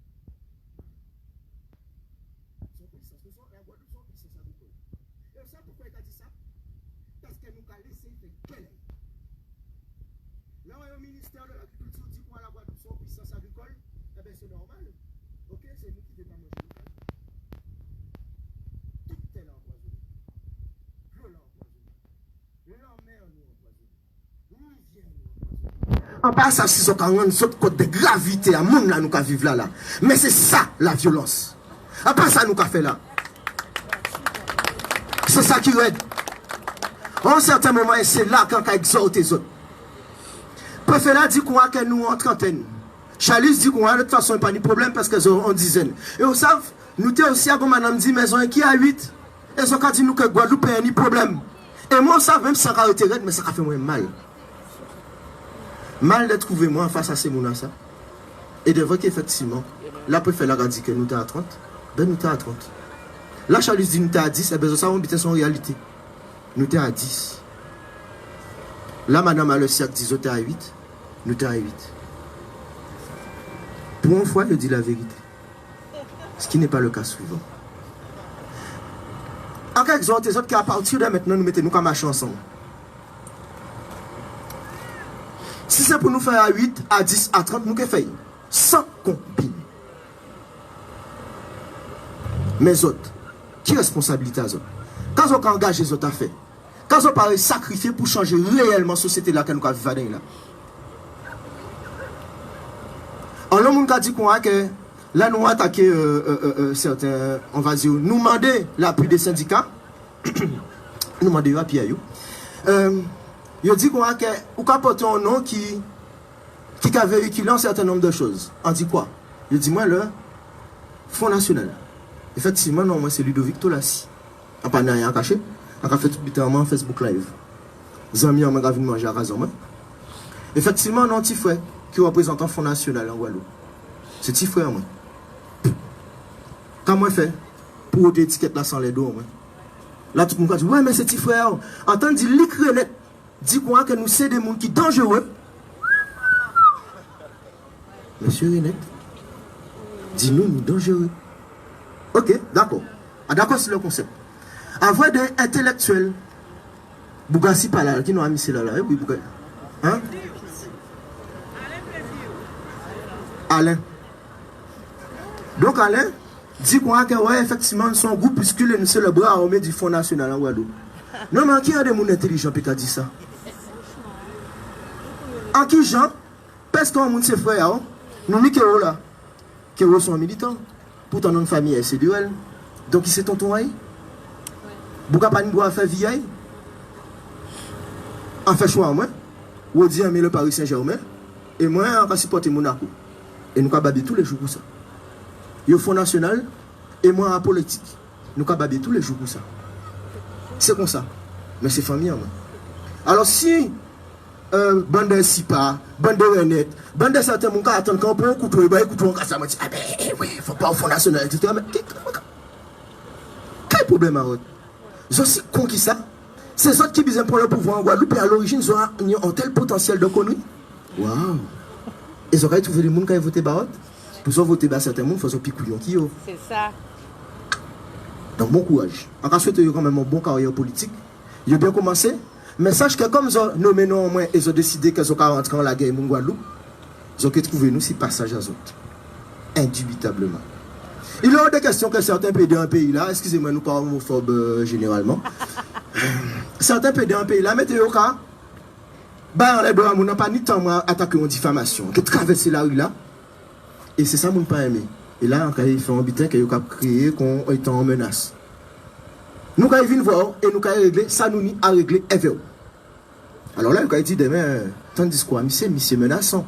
Son puissance, nous sommes en Guadeloupe, son puissance agricole. Et vous savez pourquoi il a dit ça? Parce que nous avons laissé faire quel est. Là, où le ministère de l'Agriculture dit pour la Guadeloupe son puissance agricole, eh bien c'est normal. Ok, c'est nous qui ne devons pas manger local. Tout est là empoisonné. L'eau là empoisonné. La mer nous empoisonné. Rivière nous empoisonné. En passant, si on a une autre côte de gravité à monde là, nous qui vivons là. Mais c'est ça la violence. En passant, nous qui fait là. C'est ça qui aide. À un certain moment, c'est là qu'on a exhorté les autres. Le préfet là dit qu'on a que nous en trentaine. Charles dit qu'on a de toute façon pas de problème parce qu'ils ont en dizaine. Et vous savez, nous sommes aussi à comme madame dit, mais on qui a 8. Et ils ont dit nous que Guadeloupe a un problème. Et moi, ça, même ça a été raide, mais ça a fait moins mal. Mal de trouver moi face à ces gens-là. Et de voir qu'effectivement, la préfet là a dit que nous sommes à 30. Ben nous sommes à 30. Là, Charles dit nous sommes à 10. Et bien, ça va habiter son réalité. Nous sommes à 10. Là, madame a le cercle dit nous sommes à 8. Nous sommes à 8. Pour une fois, je dis la vérité. Ce qui n'est pas le cas souvent. En quelque sorte, les autres qui à partir de maintenant, nous mettons nous comme marcher ensemble. Si c'est pour nous faire à 8, à 10, à 30, nous que faisons. Sans combiner. Mais autres, qui responsabilité à eux? Quand on engage les autres à faire, quand on parle sacrifier pour changer réellement la société là que nous vivons là. On a dit qu'on a que là nous avons attaqué certains, on va dire, nous demander l'appui des syndicats, nous demander l'appui à eux. Il dit qu'on a que ou porter un nom qui a véhiculé un certain nombre de choses. On dit quoi? Il dit moi le Front National. Effectivement non, moi c'est Ludovic Tolassi. On n'a pas rien caché. On a fait tout littéralement Facebook Live. Les amis ont venir manger à Razoma. Effectivement non, petit frère qui représente un Front National en Guadeloupe. C'est petit frère moi. Comment fait pour des étiquettes là sans les dos moi. Là tout le monde dit ouais mais c'est petit frère. Entendre dire l'écrit dit quoi que nous c'est des gens qui sont dangereux. Monsieur René, dis-nous, nous dangereux. Ok, d'accord. Ah, d'accord, c'est le concept. Avoir des intellectuels, Bougassi pas là, qui nous a mis là, oui, Bougassi. Hein? Alain. Donc Alain dit qu'on a que ouais, effectivement, son groupuscule est le bras armé du Fonds national en Guadeloupe. Non, mais qui a des gens intelligents qui a dit ça? En qui gens, parce qu'on a ses frères, nous dit que là, que sont militants. Pourtant, notre famille, c'est duel. Donc, il s'est tonton aïe. Pourquoi pas nous faire vieille? En fait, choix, moi, ou dit mais le Paris Saint-Germain, et moi, on va supporter Monaco. Et nous avons babé tous les jours pour ça. Il y a le Fonds national, et moi, en politique. Nous avons babé tous les jours pour ça. C'est comme ça. Mais c'est famille, moi. Alors, si bande de Sipa, bande de Renette, bande de certains gens qui attendent qu'on peut écouter, on casse la moitié. Ah ben oui, il ne faut pas au Fonds national, etc. Mais quel problème à eux? Ils aussi con qui ça? C'est ça qui besoin pour le pouvoir en Guadeloupe et à l'origine, ils ont un tel potentiel de conneries. Waouh! Ils auraient trouvé des gens qui ont voté Barot. Pour ça, voter certains gens, il faut se piquer qui ont. C'est ça. Donc, bon courage. En cas souhaité quand même une bonne carrière politique. Il a bien commencé. Mais sache que comme ils ont nommé nous au moins, ils ont décidé qu'ils ont rentré dans la guerre en Guadeloupe, ils ont trouvé nous si passage à autres. Indubitablement. Il y a des questions que certains pays dans un pays là, excusez-moi, nous pas homophobes généralement. Certains pays dans un pays là, mettez au cas, bah les deux, on n'a pas ni temps à attaquer une diffamation, qui traverser la rue là, et c'est ça qu'on n'a pas aimé. Et là, on a fait un bitin qu'il a créé qu'on est en menace. Nous avons vu voir et nous avons réglé, ça nous a réglé FVO. Alors là, nous avons dit demain, tandis quoi, monsieur menaçant.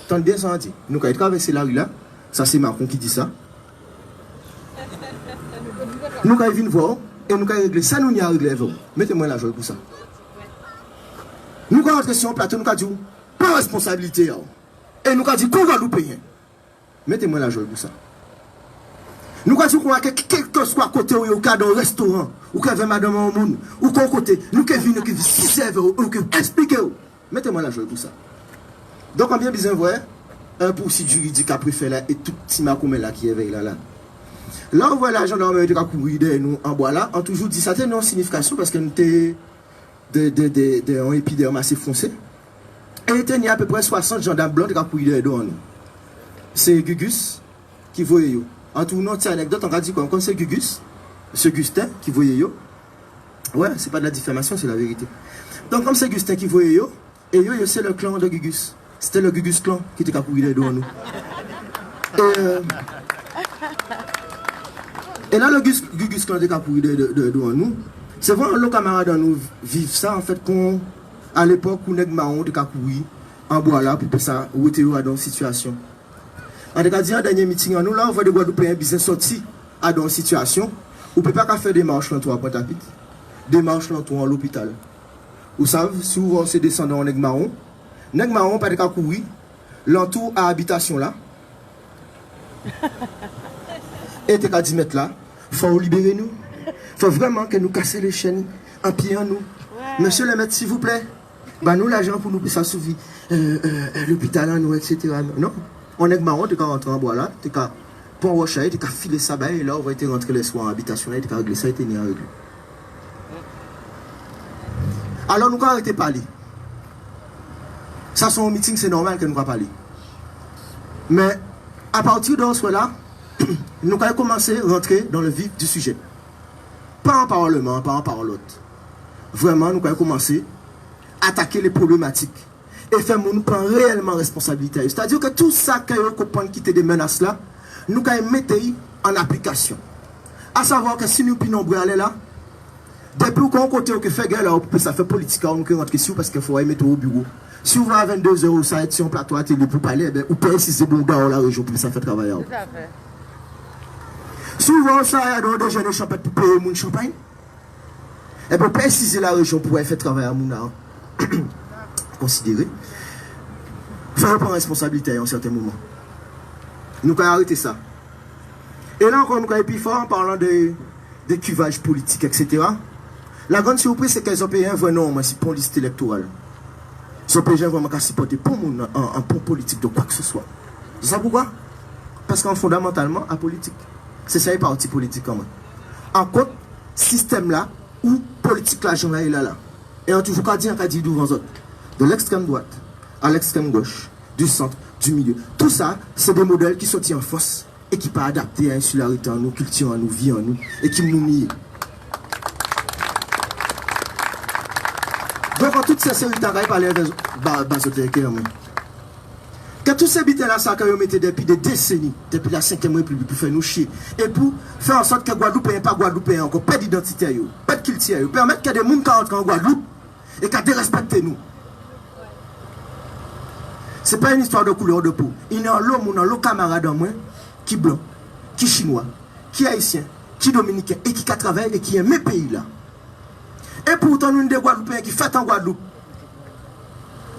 Tant bien ça dit. Nous avons traversé la rue là, ça c'est Macron qui dit ça. Nous avons vu voir et nous avons réglé, ça nous a réglé FVO. Mettez-moi la joie pour ça. Nous avons rentré sur un plateau, nous avons dit, pas responsabilité. Et nous avons dit, qu'on va nous payer. Mettez-moi la joie pour ça. Nous avons dit que quel que soit côté ou au cas d'un restaurant, ou qu'il y avait madame au monde, ou qu'au côté, nous qui venons, qui servent, ou qui expliquent. Mettez-moi la joie pour ça. Donc, on a bien besoin de voir un poursuite juridique après fait là, et tout petit macomé là qui est là. Là, on voit la gendarmerie qui a couru de nous en bois là, on a toujours dit ça, c'est une signification parce que nous étions un épiderme assez foncé. Et il y a à peu près 60 gendarmes blancs qui ont couru de nous. C'est Gugus qui voyait. En tout notre anecdote, on a dit comme c'est Gugus, ce Gustin qui voyait yo. Ouais, c'est pas de la diffamation, c'est la vérité. Donc comme c'est Gustin qui voyait yo, et yo c'est le clan de Gugus. C'était le Gugus clan qui était capouillé de nous. Et là le Gugus clan était capouillé de nous. C'est vraiment nos camarades nous vivent ça en fait qu'on à l'époque où nèg marron était capouillé en bois là pour ça où était dans une situation. En tout cas, dans le dernier meeting, nous là, on voit des Guadeloupéens business sortis à dans une situation où on ne peut pas faire des marches dans Pointe-à-Pitre, des marches dans l'hôpital. Vous savez, souvent c'est descendant en Nègre-Marron pas de cas courir, l'entour à habitation là, et t'es qu'à 10 mètres là, il faut libérer nous. Il faut vraiment que nous casser les chaînes en pied en nous. Ouais. Monsieur le maître, s'il vous plaît, bah nous l'argent pour nous ça suffit. L'hôpital à nous, etc. Non. On est marron, tu as rentré en bois là, tu as pont rocher, tu as filé ça, et là on va rentrer les soirs en habitation, tu as réglé ça et tu as réglé. Alors nous avons arrêté de parler. Ça, c'est un meeting, c'est normal que nous avons parlé. Mais à partir de ce là, nous avons commencé à rentrer dans le vif du sujet. Pas en parlement, pas en parole. Vraiment, nous avons commencé à attaquer les problématiques. Et faire nous prendre réellement responsabilité. C'est-à-dire que tout ça que nous comprenons qui était des menaces là, nous allons mettre en application. À savoir que si nous pinons aller là, depuis qu'on côté que fait guerre là, ça fait politique, on peut rentrer ici parce qu'il faut mettre au bureau. Si vous va à 22 h, ça est sur un plateau à télé pour parler, ou pas si c'est bon dans la région pour ça fait travailler. Souvent ça y a des jeunes champagne pour payer mon champagne. Et pour préciser la région pour faire travailler à mon considérer, faire prendre responsabilité à un certain moment. Nous avons arrêté ça. Et là encore, nous avons plus fort en parlant de cuvages politiques, etc. La grande surprise, c'est qu'ils ont payé un vrai nom pour une liste électorale. Ils ont payé vraiment qu'à supporter pour un pont politique de quoi que ce soit. C'est ça pourquoi? Parce qu'en fondamentalement, à politique. C'est ça les partis politiques quand même. en compte système là ou politique là, j'en ai là. Et on toujours qu'à dire devant autres. De l'extrême droite à l'extrême gauche, du centre, du milieu. Tout ça, c'est des modèles qui sont en force et qui pas adaptés à l'insularité en nous, culture en nous, vie en nous, et qui nous nient. Donc en toute sincérité, on va parler de Bazotéker. Que tous ces bits là, ça que vous mettez depuis des décennies, depuis la 5e République, pour faire nous chier. Et pour faire en sorte que Guadeloupe n'est pas Guadeloupe, encore pas d'identité, pas de culture, permettre que des gens qui rentrent en Guadeloupe et qui dérespectent nous. Ce n'est pas une histoire de couleur de peau. Il y a l'homme ou l'autre camarade en moi qui est blanc, qui est chinois, qui est haïtien, qui est dominicain et qui travaille et qui aime mes pays là. Et pourtant, nous sommes des Guadeloupéens qui fêtent en Guadeloupe.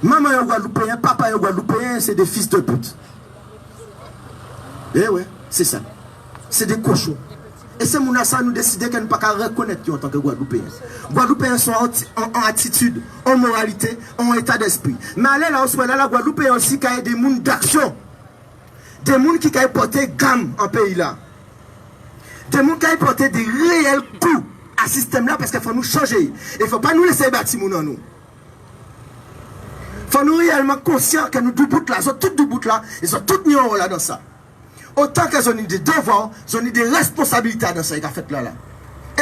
Maman est Guadeloupéen, papa est Guadeloupéen, c'est des fils de pute. Eh ouais, c'est ça. C'est des cochons. Et c'est mon ça nous décider qu'on ne peut pas reconnaître en tant que Guadeloupéens. Guadeloupéens sont en attitude, en moralité, en état d'esprit. Mais allez là, on là, la Guadeloupe est aussi qu'il y a des gens d'action. Des gens qui ont porté gamme en pays là. Des gens qui ont porté des réels coups à ce système là parce qu'il faut nous changer. Il ne faut pas nous laisser bâtir en nous. Il faut nous réellement conscients que nous deux bouts là, ils sont tous deux bouts là, ils sont tous mis en rôle là dans ça. Autant qu'elles ont des devoirs, ils ont des responsabilités dans ça qu'ils ont fait là.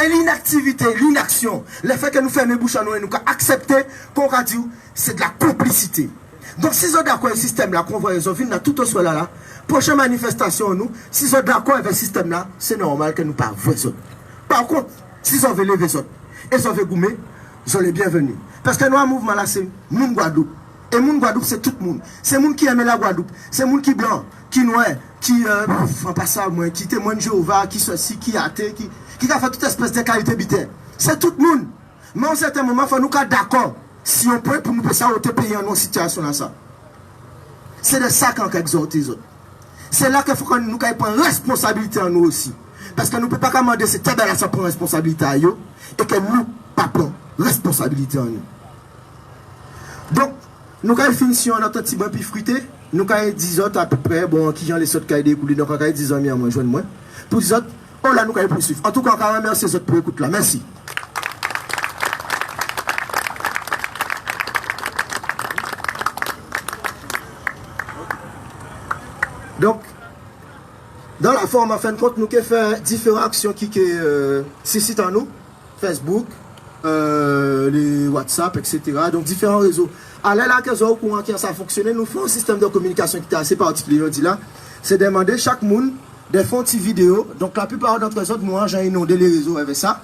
Et l'inactivité, l'inaction, le fait que nous faisons les bouches à nous et nous accepter qu'on a dit, c'est de la complicité. Donc si ils sont d'accord avec le système là, qu'on voit les enfants dans tout au soit là, prochaine manifestation nous, si ils sont d'accord avec le système là, c'est normal que nous ne pas voir ça. Par contre, si ils ont levé les autres et ils ont fait goumer, ils sont les bienvenus. Parce que nous, un mouvement là, c'est Moun Guadeloupe. Et Moun Guadeloupe, c'est tout le monde. C'est le monde qui aime la Guadeloupe. C'est le monde qui est blanc, qui est noir, qui qui témoigne Jéhovah, qui ceci, qui est athée, qui a fait toute espèce de qualité bitaire. C'est tout le monde. Mais à un certain moment, il faut nous être d'accord. Si on peut, pour nous passer à autre pays en une situation là, ça. C'est de ça qu'on exhorte les autres. C'est là qu'il faut que nous prenions responsabilité en nous aussi. Parce que nous ne pouvons pas commander cette table à ça prendre responsabilité à eux et que nous ne pas prendre responsabilité en nous. Donc, nous avons fini sur notre petit bain puis fruité. Nous avons 10 autres à peu près, bon, qui ont les autres qui ont découlé, donc on a 10 amis à moi, joindre moi. Pour les autres, oh là, nous allons poursuivre. En tout cas, on va remercier les autres pour écouter là. Merci. Donc, dans la forme, en fin de compte, nous avons fait différentes actions qui suscitent en nous. Facebook, les WhatsApp, etc. Donc, différents réseaux. À là, que au courant qui ça a fonctionné, nous faisons un système de communication qui est assez particulier. On dit là, c'est demander chaque monde des fonds de vidéos. Donc, la plupart d'entre eux, moi, j'ai inondé les réseaux avec ça.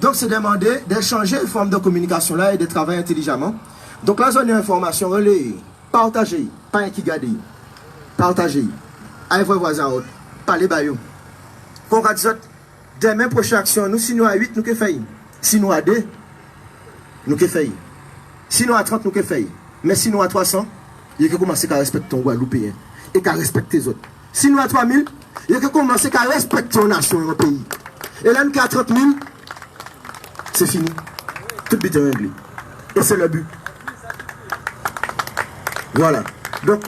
Donc, c'est demander d'échanger une forme de communication là et de travailler intelligemment. Donc, la zone d'information, relayez, partagez, pas un qui garde, partagez, avec vos voisins, parlez baillot. Qu'on a dit, demain, prochaine action, nous, si nous à 8, nous que faillir. Si nous à 2, nous que faillir. Si nous à 30, nous que faillir. Mais si nous à 300, il y a que commencer à respecter ton Guadeloupéen et à respecter les autres. Si nous à 3000, il y a que commencer à respecter nos nations et nos pays. Et là, nous à 30 000, c'est fini. Tout le but est réglé. Et c'est le but. Voilà. Donc,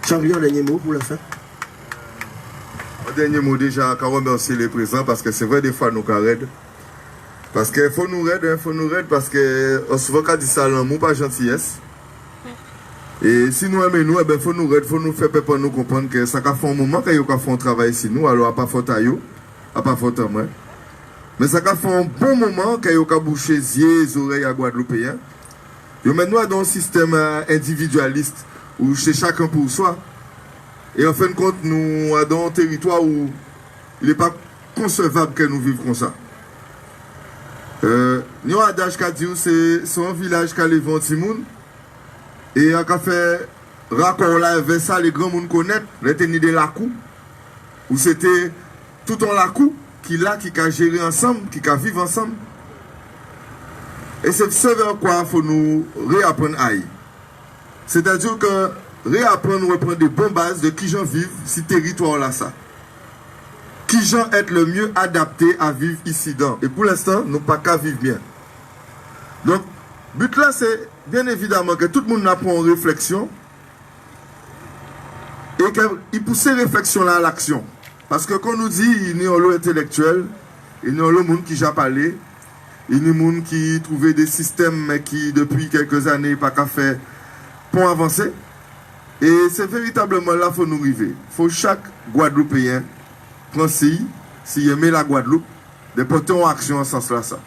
Jean-Guillaume, dernier mot pour la fin. Dernier mot déjà, quand on remercie les présents, parce que c'est vrai, des fois, nous carrèdes. Parce qu'il faut nous aider, parce que souvent, quand on dit ça, l'amour, pas gentillesse. Et si nous aimons nous, il faut nous aider, il faut nous faire pour nous comprendre que ça fait un moment qu'il y a fait un travail ici, nous, alors à pas faute à eux, à pas faute à moi. Mais ça fait un bon moment qu'il y a bouché les oreilles à Guadeloupéens. Et maintenant, dans un système individualiste, où c'est chacun pour soi. Et en fin de compte, nous sommes dans un territoire où il n'est pas concevable que nous vivions comme ça. Nous avons un adage qui dit que c'est un village qui a levé un petit monde. Et on a fait raccord là avec ça, les grands monde connaissent, les tenus de Lacou, où c'était tout en Lacou qui a géré ensemble, qui a vivre ensemble. Et c'est ce vers quoi il faut nous réapprendre à y. C'est-à-dire que réapprendre, reprendre des bonnes bases de qui j'en vivent, si territoire là ça. Qui j'en être le mieux adapté à vivre ici dedans. Et pour l'instant, nous pas qu'à vivre bien. Donc, but là, c'est bien évidemment que tout le monde apprend en réflexion et qu'il pousse ces réflexions là à l'action. Parce que quand on nous dit néolo intellectuel, Il y a le monde qui j'ai parlé. Il y a des gens qui trouvaient des systèmes mais qui, depuis quelques années, pas qu'à faire pour avancer. Et c'est véritablement là qu'il faut nous arriver. Il faut chaque Guadeloupéen prendre s'il aime la Guadeloupe, de porter en action en ce sens-là.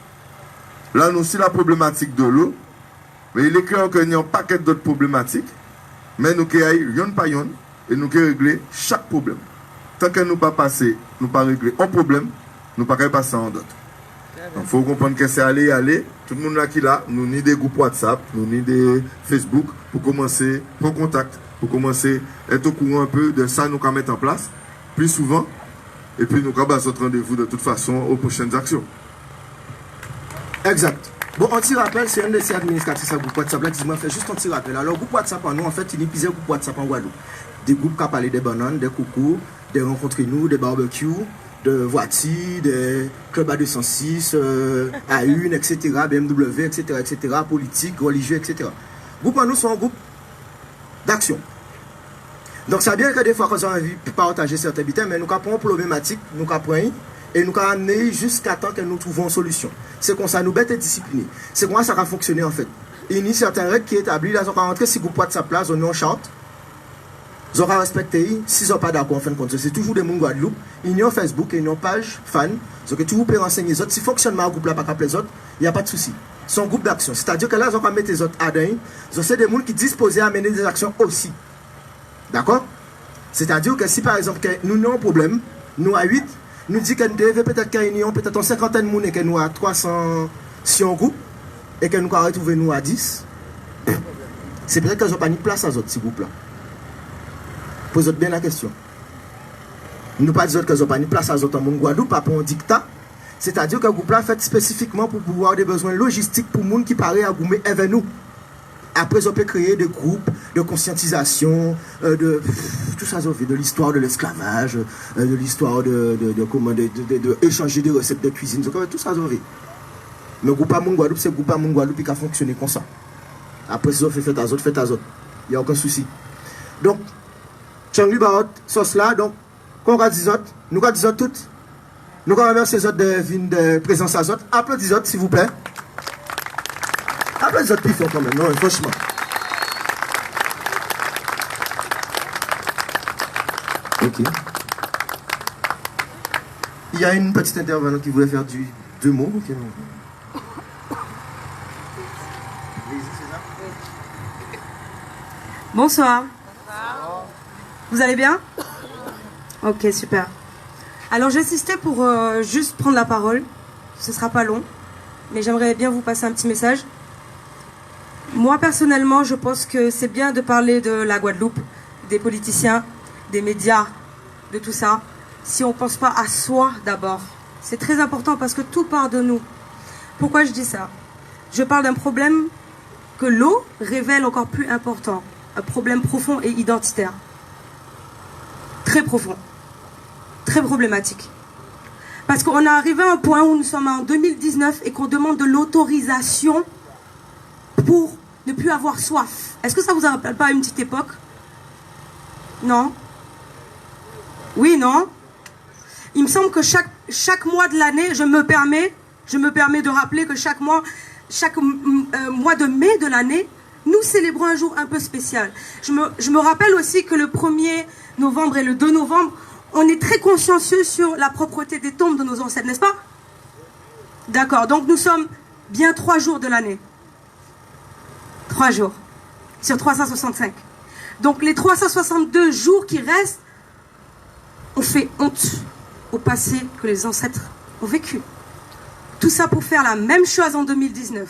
Là, nous aussi la problématique de l'eau. Mais il est clair qu'il y a un paquet d'autres problématiques. Mais nous avons pas yon et nous avons régler chaque problème. Tant que nous pas passer, nous pas régler un problème, nous pas passer en d'autres. Donc il faut comprendre que c'est aller. Tout le monde là qui là, nous ni des groupes WhatsApp, nous ni des Facebook pour commencer, prendre contact, pour commencer à être au courant un peu de ça nous allons mettre en place plus souvent. Et puis nous allons notre rendez-vous de toute façon aux prochaines actions. Exact. Bon, un petit rappel, c'est un de ces administratifs à groupe WhatsApp là qui m'a fait juste un petit rappel. Alors, groupe WhatsApp en nous, en fait, il y a plusieurs groupes WhatsApp en Guadeloupe. Des groupes qui parlent des bananes, des coucous, des rencontres nous, des barbecues, de voitures, des clubs à 206, A1, etc., BMW, etc., politique, religieux, etc. Groupe en nous sont un groupe d'action. Donc, ça bien que des fois, quand on a envie de partager certains bits, mais nous avons une problématique, nous avons et nous avons amené jusqu'à temps que nous trouvons une solution. C'est comme ça, nous bêtes et disciplinés. C'est comme ça que ça a fonctionné en fait. Il y a certaines règles qui sont établies, là, on va rentrer si groupe WhatsApp là, on chante. Ils auront respecté, s'ils sont pas d'accord en fin de compte. C'est toujours des gens Guadeloupe. Ils ont Facebook, ils ont une page fan. Donc, toujours peut renseigner les autres. Si fonctionnement un groupe là, pas qu'à les autres, il n'y a pas de souci. C'est un groupe d'action. C'est-à-dire que là, ils ont mettre les autres à dingue. C'est des gens qui disposent à mener des actions aussi. D'accord? C'est-à-dire que si par exemple, que nous avons un problème, nous à 8, nous dit que nous devons peut-être réunion, peut-être une cinquantaine de personnes et que nous à 300 si on groupe et que nous allons retrouver nous à 10. C'est peut-être qu'ils n'ont pas ni place à autres, ces groupes-là. Posez bien la question. Nous pas dire qu'ils n'ont pas ni place à autres en Guadeloupe, pas pour un dictat. C'est-à-dire que le groupe-là fait spécifiquement pour pouvoir des besoins logistiques pour les gens qui paraissent à goumer avec nous. Après, on peut créer des groupes de conscientisation, de tout ça, de l'histoire de l'esclavage, de l'histoire de échanger des recettes de cuisine, tout ça. Mais le groupe à Guadeloupe, c'est le groupe à Guadeloupe qui a fonctionné comme ça. Après, si on fait à autres, il n'y a aucun souci. Donc, Tchangli Barot, sauce là, donc, quand on va dire nous allons dire toutes, nous allons remercier les autres de présence à autres. Applaudissez les autres, s'il vous plaît. Après les autres, ils font quand même, non, franchement. Ok. Il y a une petite intervenante qui voulait faire deux mots. Okay, non. Bonsoir. Vous allez bien? Ok, super. Alors j'insistais pour juste prendre la parole. Ce ne sera pas long, mais j'aimerais bien vous passer un petit message. Moi, personnellement, je pense que c'est bien de parler de la Guadeloupe, des politiciens, des médias, de tout ça, si on ne pense pas à soi d'abord. C'est très important parce que tout part de nous. Pourquoi je dis ça? Je parle d'un problème que l'eau révèle encore plus important. Un problème profond et identitaire. Très profond. Très problématique. Parce qu'on est arrivé à un point où nous sommes en 2019 et qu'on demande de l'autorisation pour ne plus avoir soif. Est-ce que ça vous rappelle pas une petite époque? Non? Oui, non? Il me semble que chaque mois de l'année, je me permets de rappeler que chaque mois de mai de l'année, nous célébrons un jour un peu spécial. Je me rappelle aussi que le 1er novembre et le 2 novembre, on est très consciencieux sur la propreté des tombes de nos ancêtres, n'est-ce pas? D'accord, donc nous sommes bien 3 jours de l'année. 3 jours sur 365. Donc les 362 jours qui restent, on fait honte au passé que les ancêtres ont vécu. Tout ça pour faire la même chose en 2019.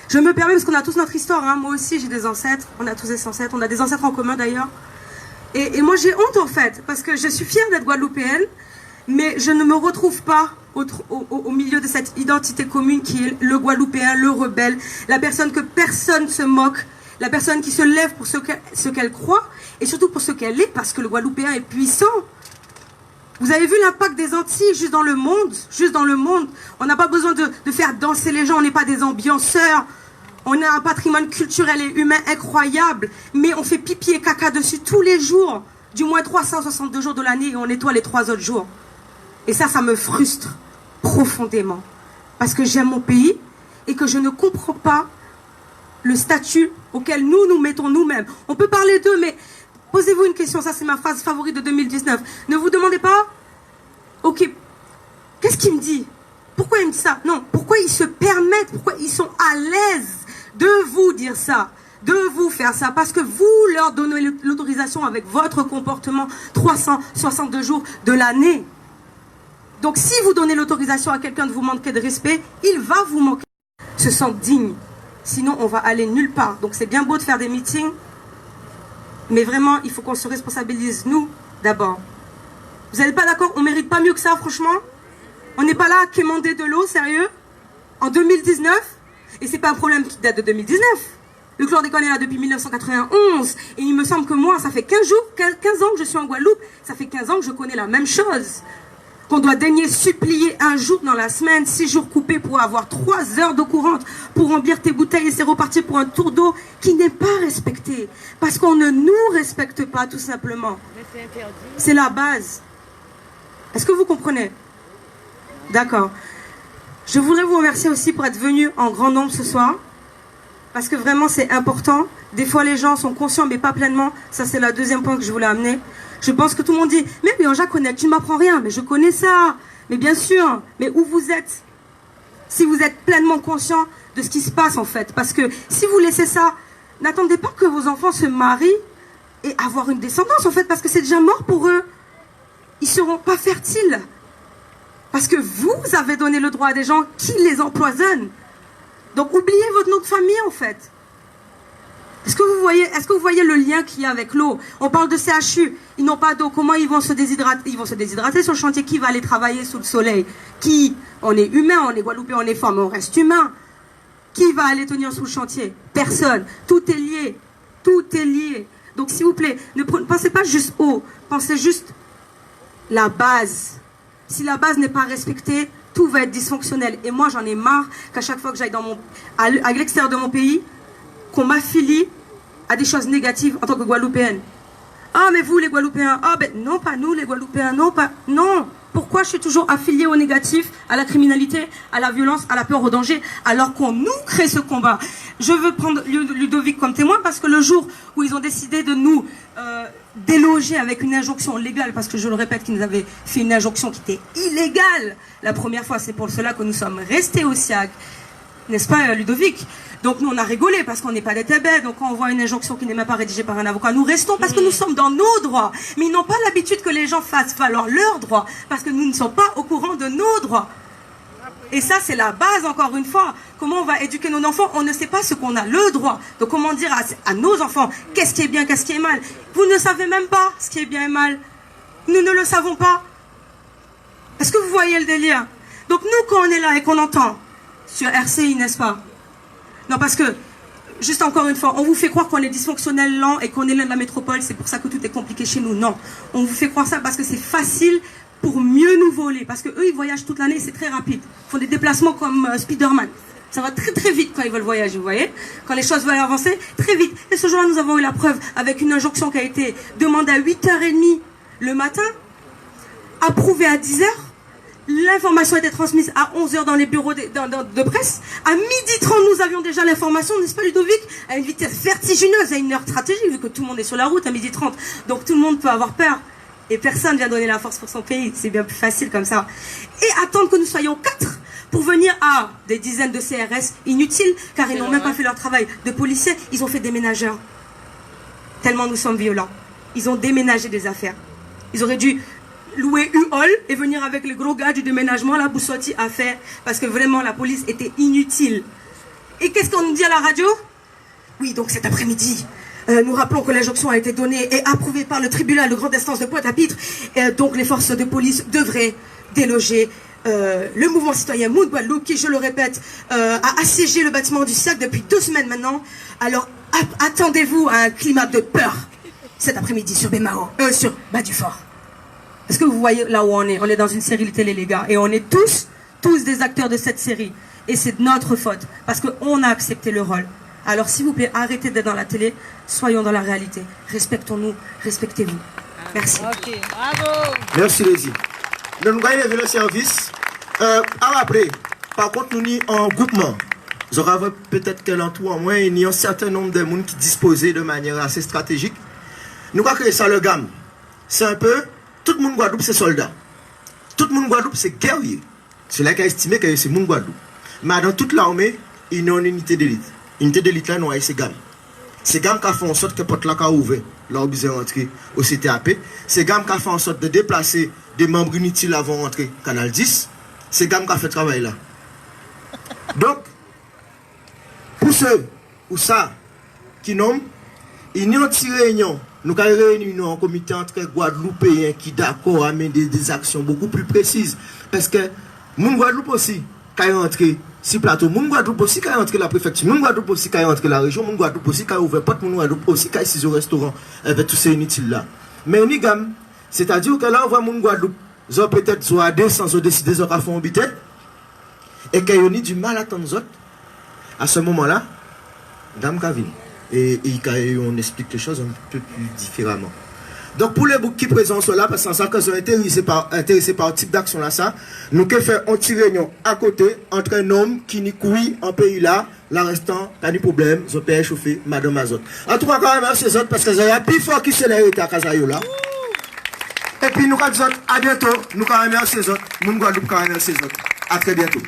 Je me permets, parce qu'on a tous notre histoire, hein. Moi aussi j'ai des ancêtres, on a tous des ancêtres, on a des ancêtres en commun d'ailleurs. Et moi j'ai honte en fait, parce que je suis fière d'être guadeloupéenne, mais je ne me retrouve pas au milieu de cette identité commune qui est le Guadeloupéen, le rebelle, la personne que personne se moque, la personne qui se lève pour ce qu'elle croit, et surtout pour ce qu'elle est, parce que le Guadeloupéen est puissant. Vous avez vu l'impact des Antilles juste dans le monde, On n'a pas besoin de faire danser les gens, on n'est pas des ambianceurs. On a un patrimoine culturel et humain incroyable, mais on fait pipi et caca dessus tous les jours, du moins 362 jours de l'année, et on nettoie les 3 autres jours. Et ça me frustre. profondément. Parce que j'aime mon pays et que je ne comprends pas le statut auquel nous nous mettons nous-mêmes. On peut parler d'eux, mais posez-vous une question, ça c'est ma phrase favorite de 2019. Ne vous demandez pas, ok, qu'est-ce qu'il me dit? Pourquoi il me dit ça? Non, pourquoi ils se permettent, pourquoi ils sont à l'aise de vous dire ça, de vous faire ça? Parce que vous leur donnez l'autorisation avec votre comportement 362 jours de l'année. Donc si vous donnez l'autorisation à quelqu'un de vous manquer de respect, il va vous manquer, se sentir digne. Sinon, on va aller nulle part. Donc c'est bien beau de faire des meetings, mais vraiment, il faut qu'on se responsabilise, nous, d'abord. Vous n'êtes pas d'accord? On ne mérite pas mieux que ça, franchement? On n'est pas là à quémander de l'eau, sérieux? En 2019? Et c'est pas un problème qui date de 2019. Le chlordécone est là depuis 1991. Et il me semble que moi, ça fait 15 ans que je suis en Guadeloupe. Ça fait 15 ans que je connais la même chose. Qu'on doit daigner supplier un jour dans la semaine, 6 jours coupés pour avoir 3 heures d'eau courante, pour remplir tes bouteilles et c'est reparti pour un tour d'eau qui n'est pas respecté. Parce qu'on ne nous respecte pas, tout simplement. C'est la base. Est-ce que vous comprenez? D'accord. Je voudrais vous remercier aussi pour être venus en grand nombre ce soir. Parce que vraiment, c'est important. Des fois, les gens sont conscients, mais pas pleinement. Ça, c'est le deuxième point que je voulais amener. Je pense que tout le monde dit, mais oui, Anja connaît, tu ne m'apprends rien. Mais je connais ça. Mais bien sûr. Mais où vous êtes? Si vous êtes pleinement conscient de ce qui se passe, en fait. Parce que si vous laissez ça, n'attendez pas que vos enfants se marient et avoir une descendance, en fait. Parce que c'est déjà mort pour eux. Ils ne seront pas fertiles. Parce que vous avez donné le droit à des gens qui les empoisonnent. Donc oubliez votre nom de famille en fait. Est-ce que vous voyez le lien qu'il y a avec l'eau? On parle de CHU, ils n'ont pas d'eau, comment ils vont se déshydrater? Ils vont se déshydrater sur le chantier. Qui va aller travailler sous le soleil? Qui? On est humain, on est guadeloupéen, on est fort, mais on reste humain. Qui va aller tenir sous le chantier? Personne. Tout est lié. Tout est lié. Donc s'il vous plaît, ne pensez pas juste eau, pensez juste la base. Si la base n'est pas respectée, tout va être dysfonctionnel. Et moi, j'en ai marre qu'à chaque fois que j'aille à l'extérieur de mon pays, qu'on m'affilie à des choses négatives en tant que Guadeloupéenne. Ah, mais vous, les Guadeloupéens, ah, ben non, pas nous, les Guadeloupéens, non, pas... Non. Pourquoi je suis toujours affiliée au négatif, à la criminalité, à la violence, à la peur, au danger, alors qu'on nous crée ce combat? Je veux prendre Ludovic comme témoin parce que le jour où ils ont décidé de nous déloger avec une injonction légale, parce que je le répète, qu'ils nous avaient fait une injonction qui était illégale la première fois, c'est pour cela que nous sommes restés au SIAG, n'est-ce pas Ludovic? Donc nous on a rigolé parce qu'on n'est pas des tébés, donc quand on voit une injonction qui n'est même pas rédigée par un avocat, nous restons parce que nous sommes dans nos droits. Mais ils n'ont pas l'habitude que les gens fassent valoir leurs droits, parce que nous ne sommes pas au courant de nos droits. Et ça c'est la base encore une fois. Comment on va éduquer nos enfants? On ne sait pas ce qu'on a le droit. Donc comment dire à nos enfants qu'est-ce qui est bien, qu'est-ce qui est mal? Vous ne savez même pas ce qui est bien et mal. Nous ne le savons pas. Est-ce que vous voyez le délire? Donc nous quand on est là et qu'on entend sur RCI, n'est-ce pas? Non, parce que, juste encore une fois, on vous fait croire qu'on est dysfonctionnel, lent et qu'on est l'un de la métropole, c'est pour ça que tout est compliqué chez nous. Non, on vous fait croire ça parce que c'est facile pour mieux nous voler. Parce qu'eux, ils voyagent toute l'année, c'est très rapide. Ils font des déplacements comme Spider-Man. Ça va très très vite quand ils veulent voyager, vous voyez? Quand les choses veulent avancer, très vite. Et ce jour-là, nous avons eu la preuve avec une injonction qui a été demandée à 8h30 le matin, approuvée à 10h. L'information était transmise à 11h dans les bureaux de presse. À 12h30, nous avions déjà l'information, n'est-ce pas Ludovic? À une vitesse vertigineuse, à une heure stratégique, vu que tout le monde est sur la route à 12h30. Donc tout le monde peut avoir peur. Et personne ne vient donner la force pour son pays. C'est bien plus facile comme ça. Et attendre que nous soyons 4 pour venir à des dizaines de CRS inutiles, car ils n'ont même pas fait leur travail de policiers. Ils ont fait des ménageurs. Tellement nous sommes violents. Ils ont déménagé des affaires. Ils auraient dû louer U-Haul et venir avec les gros gars du déménagement, la Boussotti à faire, parce que vraiment la police était inutile. Et qu'est-ce qu'on nous dit à la radio? Oui, donc cet après-midi, nous rappelons que l'injonction a été donnée et approuvée par le tribunal de grande instance de Pointe-à-Pitre, donc les forces de police devraient déloger le mouvement citoyen Mood Guadeloupe, qui, je le répète, a assiégé le bâtiment du SIAC depuis 2 semaines maintenant. Alors attendez-vous à un climat de peur cet après-midi sur Bémao, sur Bas-du-Fort. Est-ce que vous voyez là où on est? On est dans une série télé, les gars. Et on est tous des acteurs de cette série. Et c'est de notre faute. Parce qu'on a accepté le rôle. Alors, s'il vous plaît, arrêtez d'être dans la télé. Soyons dans la réalité. Respectons-nous. Respectez-vous. Merci. Okay. Bravo. Merci, Lézi. Nous allons le service À rappeler, par contre, nous sommes en groupement. Vous aurez peut-être que l'entour en moins, il y a un certain nombre de monde qui disposaient de manière assez stratégique. Nous avons créé ça le gamme. C'est un peu, tout le monde Guadeloupe c'est soldat. Tout le monde Guadeloupe c'est guerrier. C'est là qu'on a estimé que c'est monde Guadeloupe. Mais dans toute l'armée, il y a une unité d'élite. Unité d'élite là, nous avons ces gammes. Ces gammes qui font en sorte que porte là a ouvert, là où ils sont rentrés au CTAP. Ces gammes qui font en sorte de déplacer des membres inutiles avant rentrer Canal 10. Ces gammes qui fait travail là. Donc, pour ceux ou ça qui nomment, il y a une petite réunion. Nous avons réuni un comité entre Guadeloupéens qui d'accord à mener des actions beaucoup plus précises. Parce que mon Guadeloupe aussi, quand il est rentré sur le plateau, mon Guadeloupe aussi, quand il est rentré la préfecture, mon Guadeloupe aussi, quand il est rentré la région, mon Guadeloupe aussi, quand il a ouvert porte, mon Guadeloupe aussi, quand il est au restaurant, avec tous ces inutiles-là. Mais ni gamme, c'est-à-dire que là, on voit mon Guadeloupe, ils ont peut-être soit à 200, ils ont décidé de faire un bité, et qu'ils ont du mal à attendre les autres. À ce moment-là, gamme Kavin. Et on explique les choses un peu plus différemment. Donc pour les boucs qui présentent cela, parce que ça que sont intéressés par le type d'action là, ça, nous que faire une petite réunion à côté entre un homme qui n'y couille en pays là, la restant, pas de problème, ils ont payé chauffer, madame Azot. En tout cas, quand même, ces autres, parce que ça y a plus fort qui s'est l'arrêté à Kazayo là. Et puis nous, à bientôt, nous quand même, ces autres, nous Guadeloupe quand même, ces autres. À très bientôt.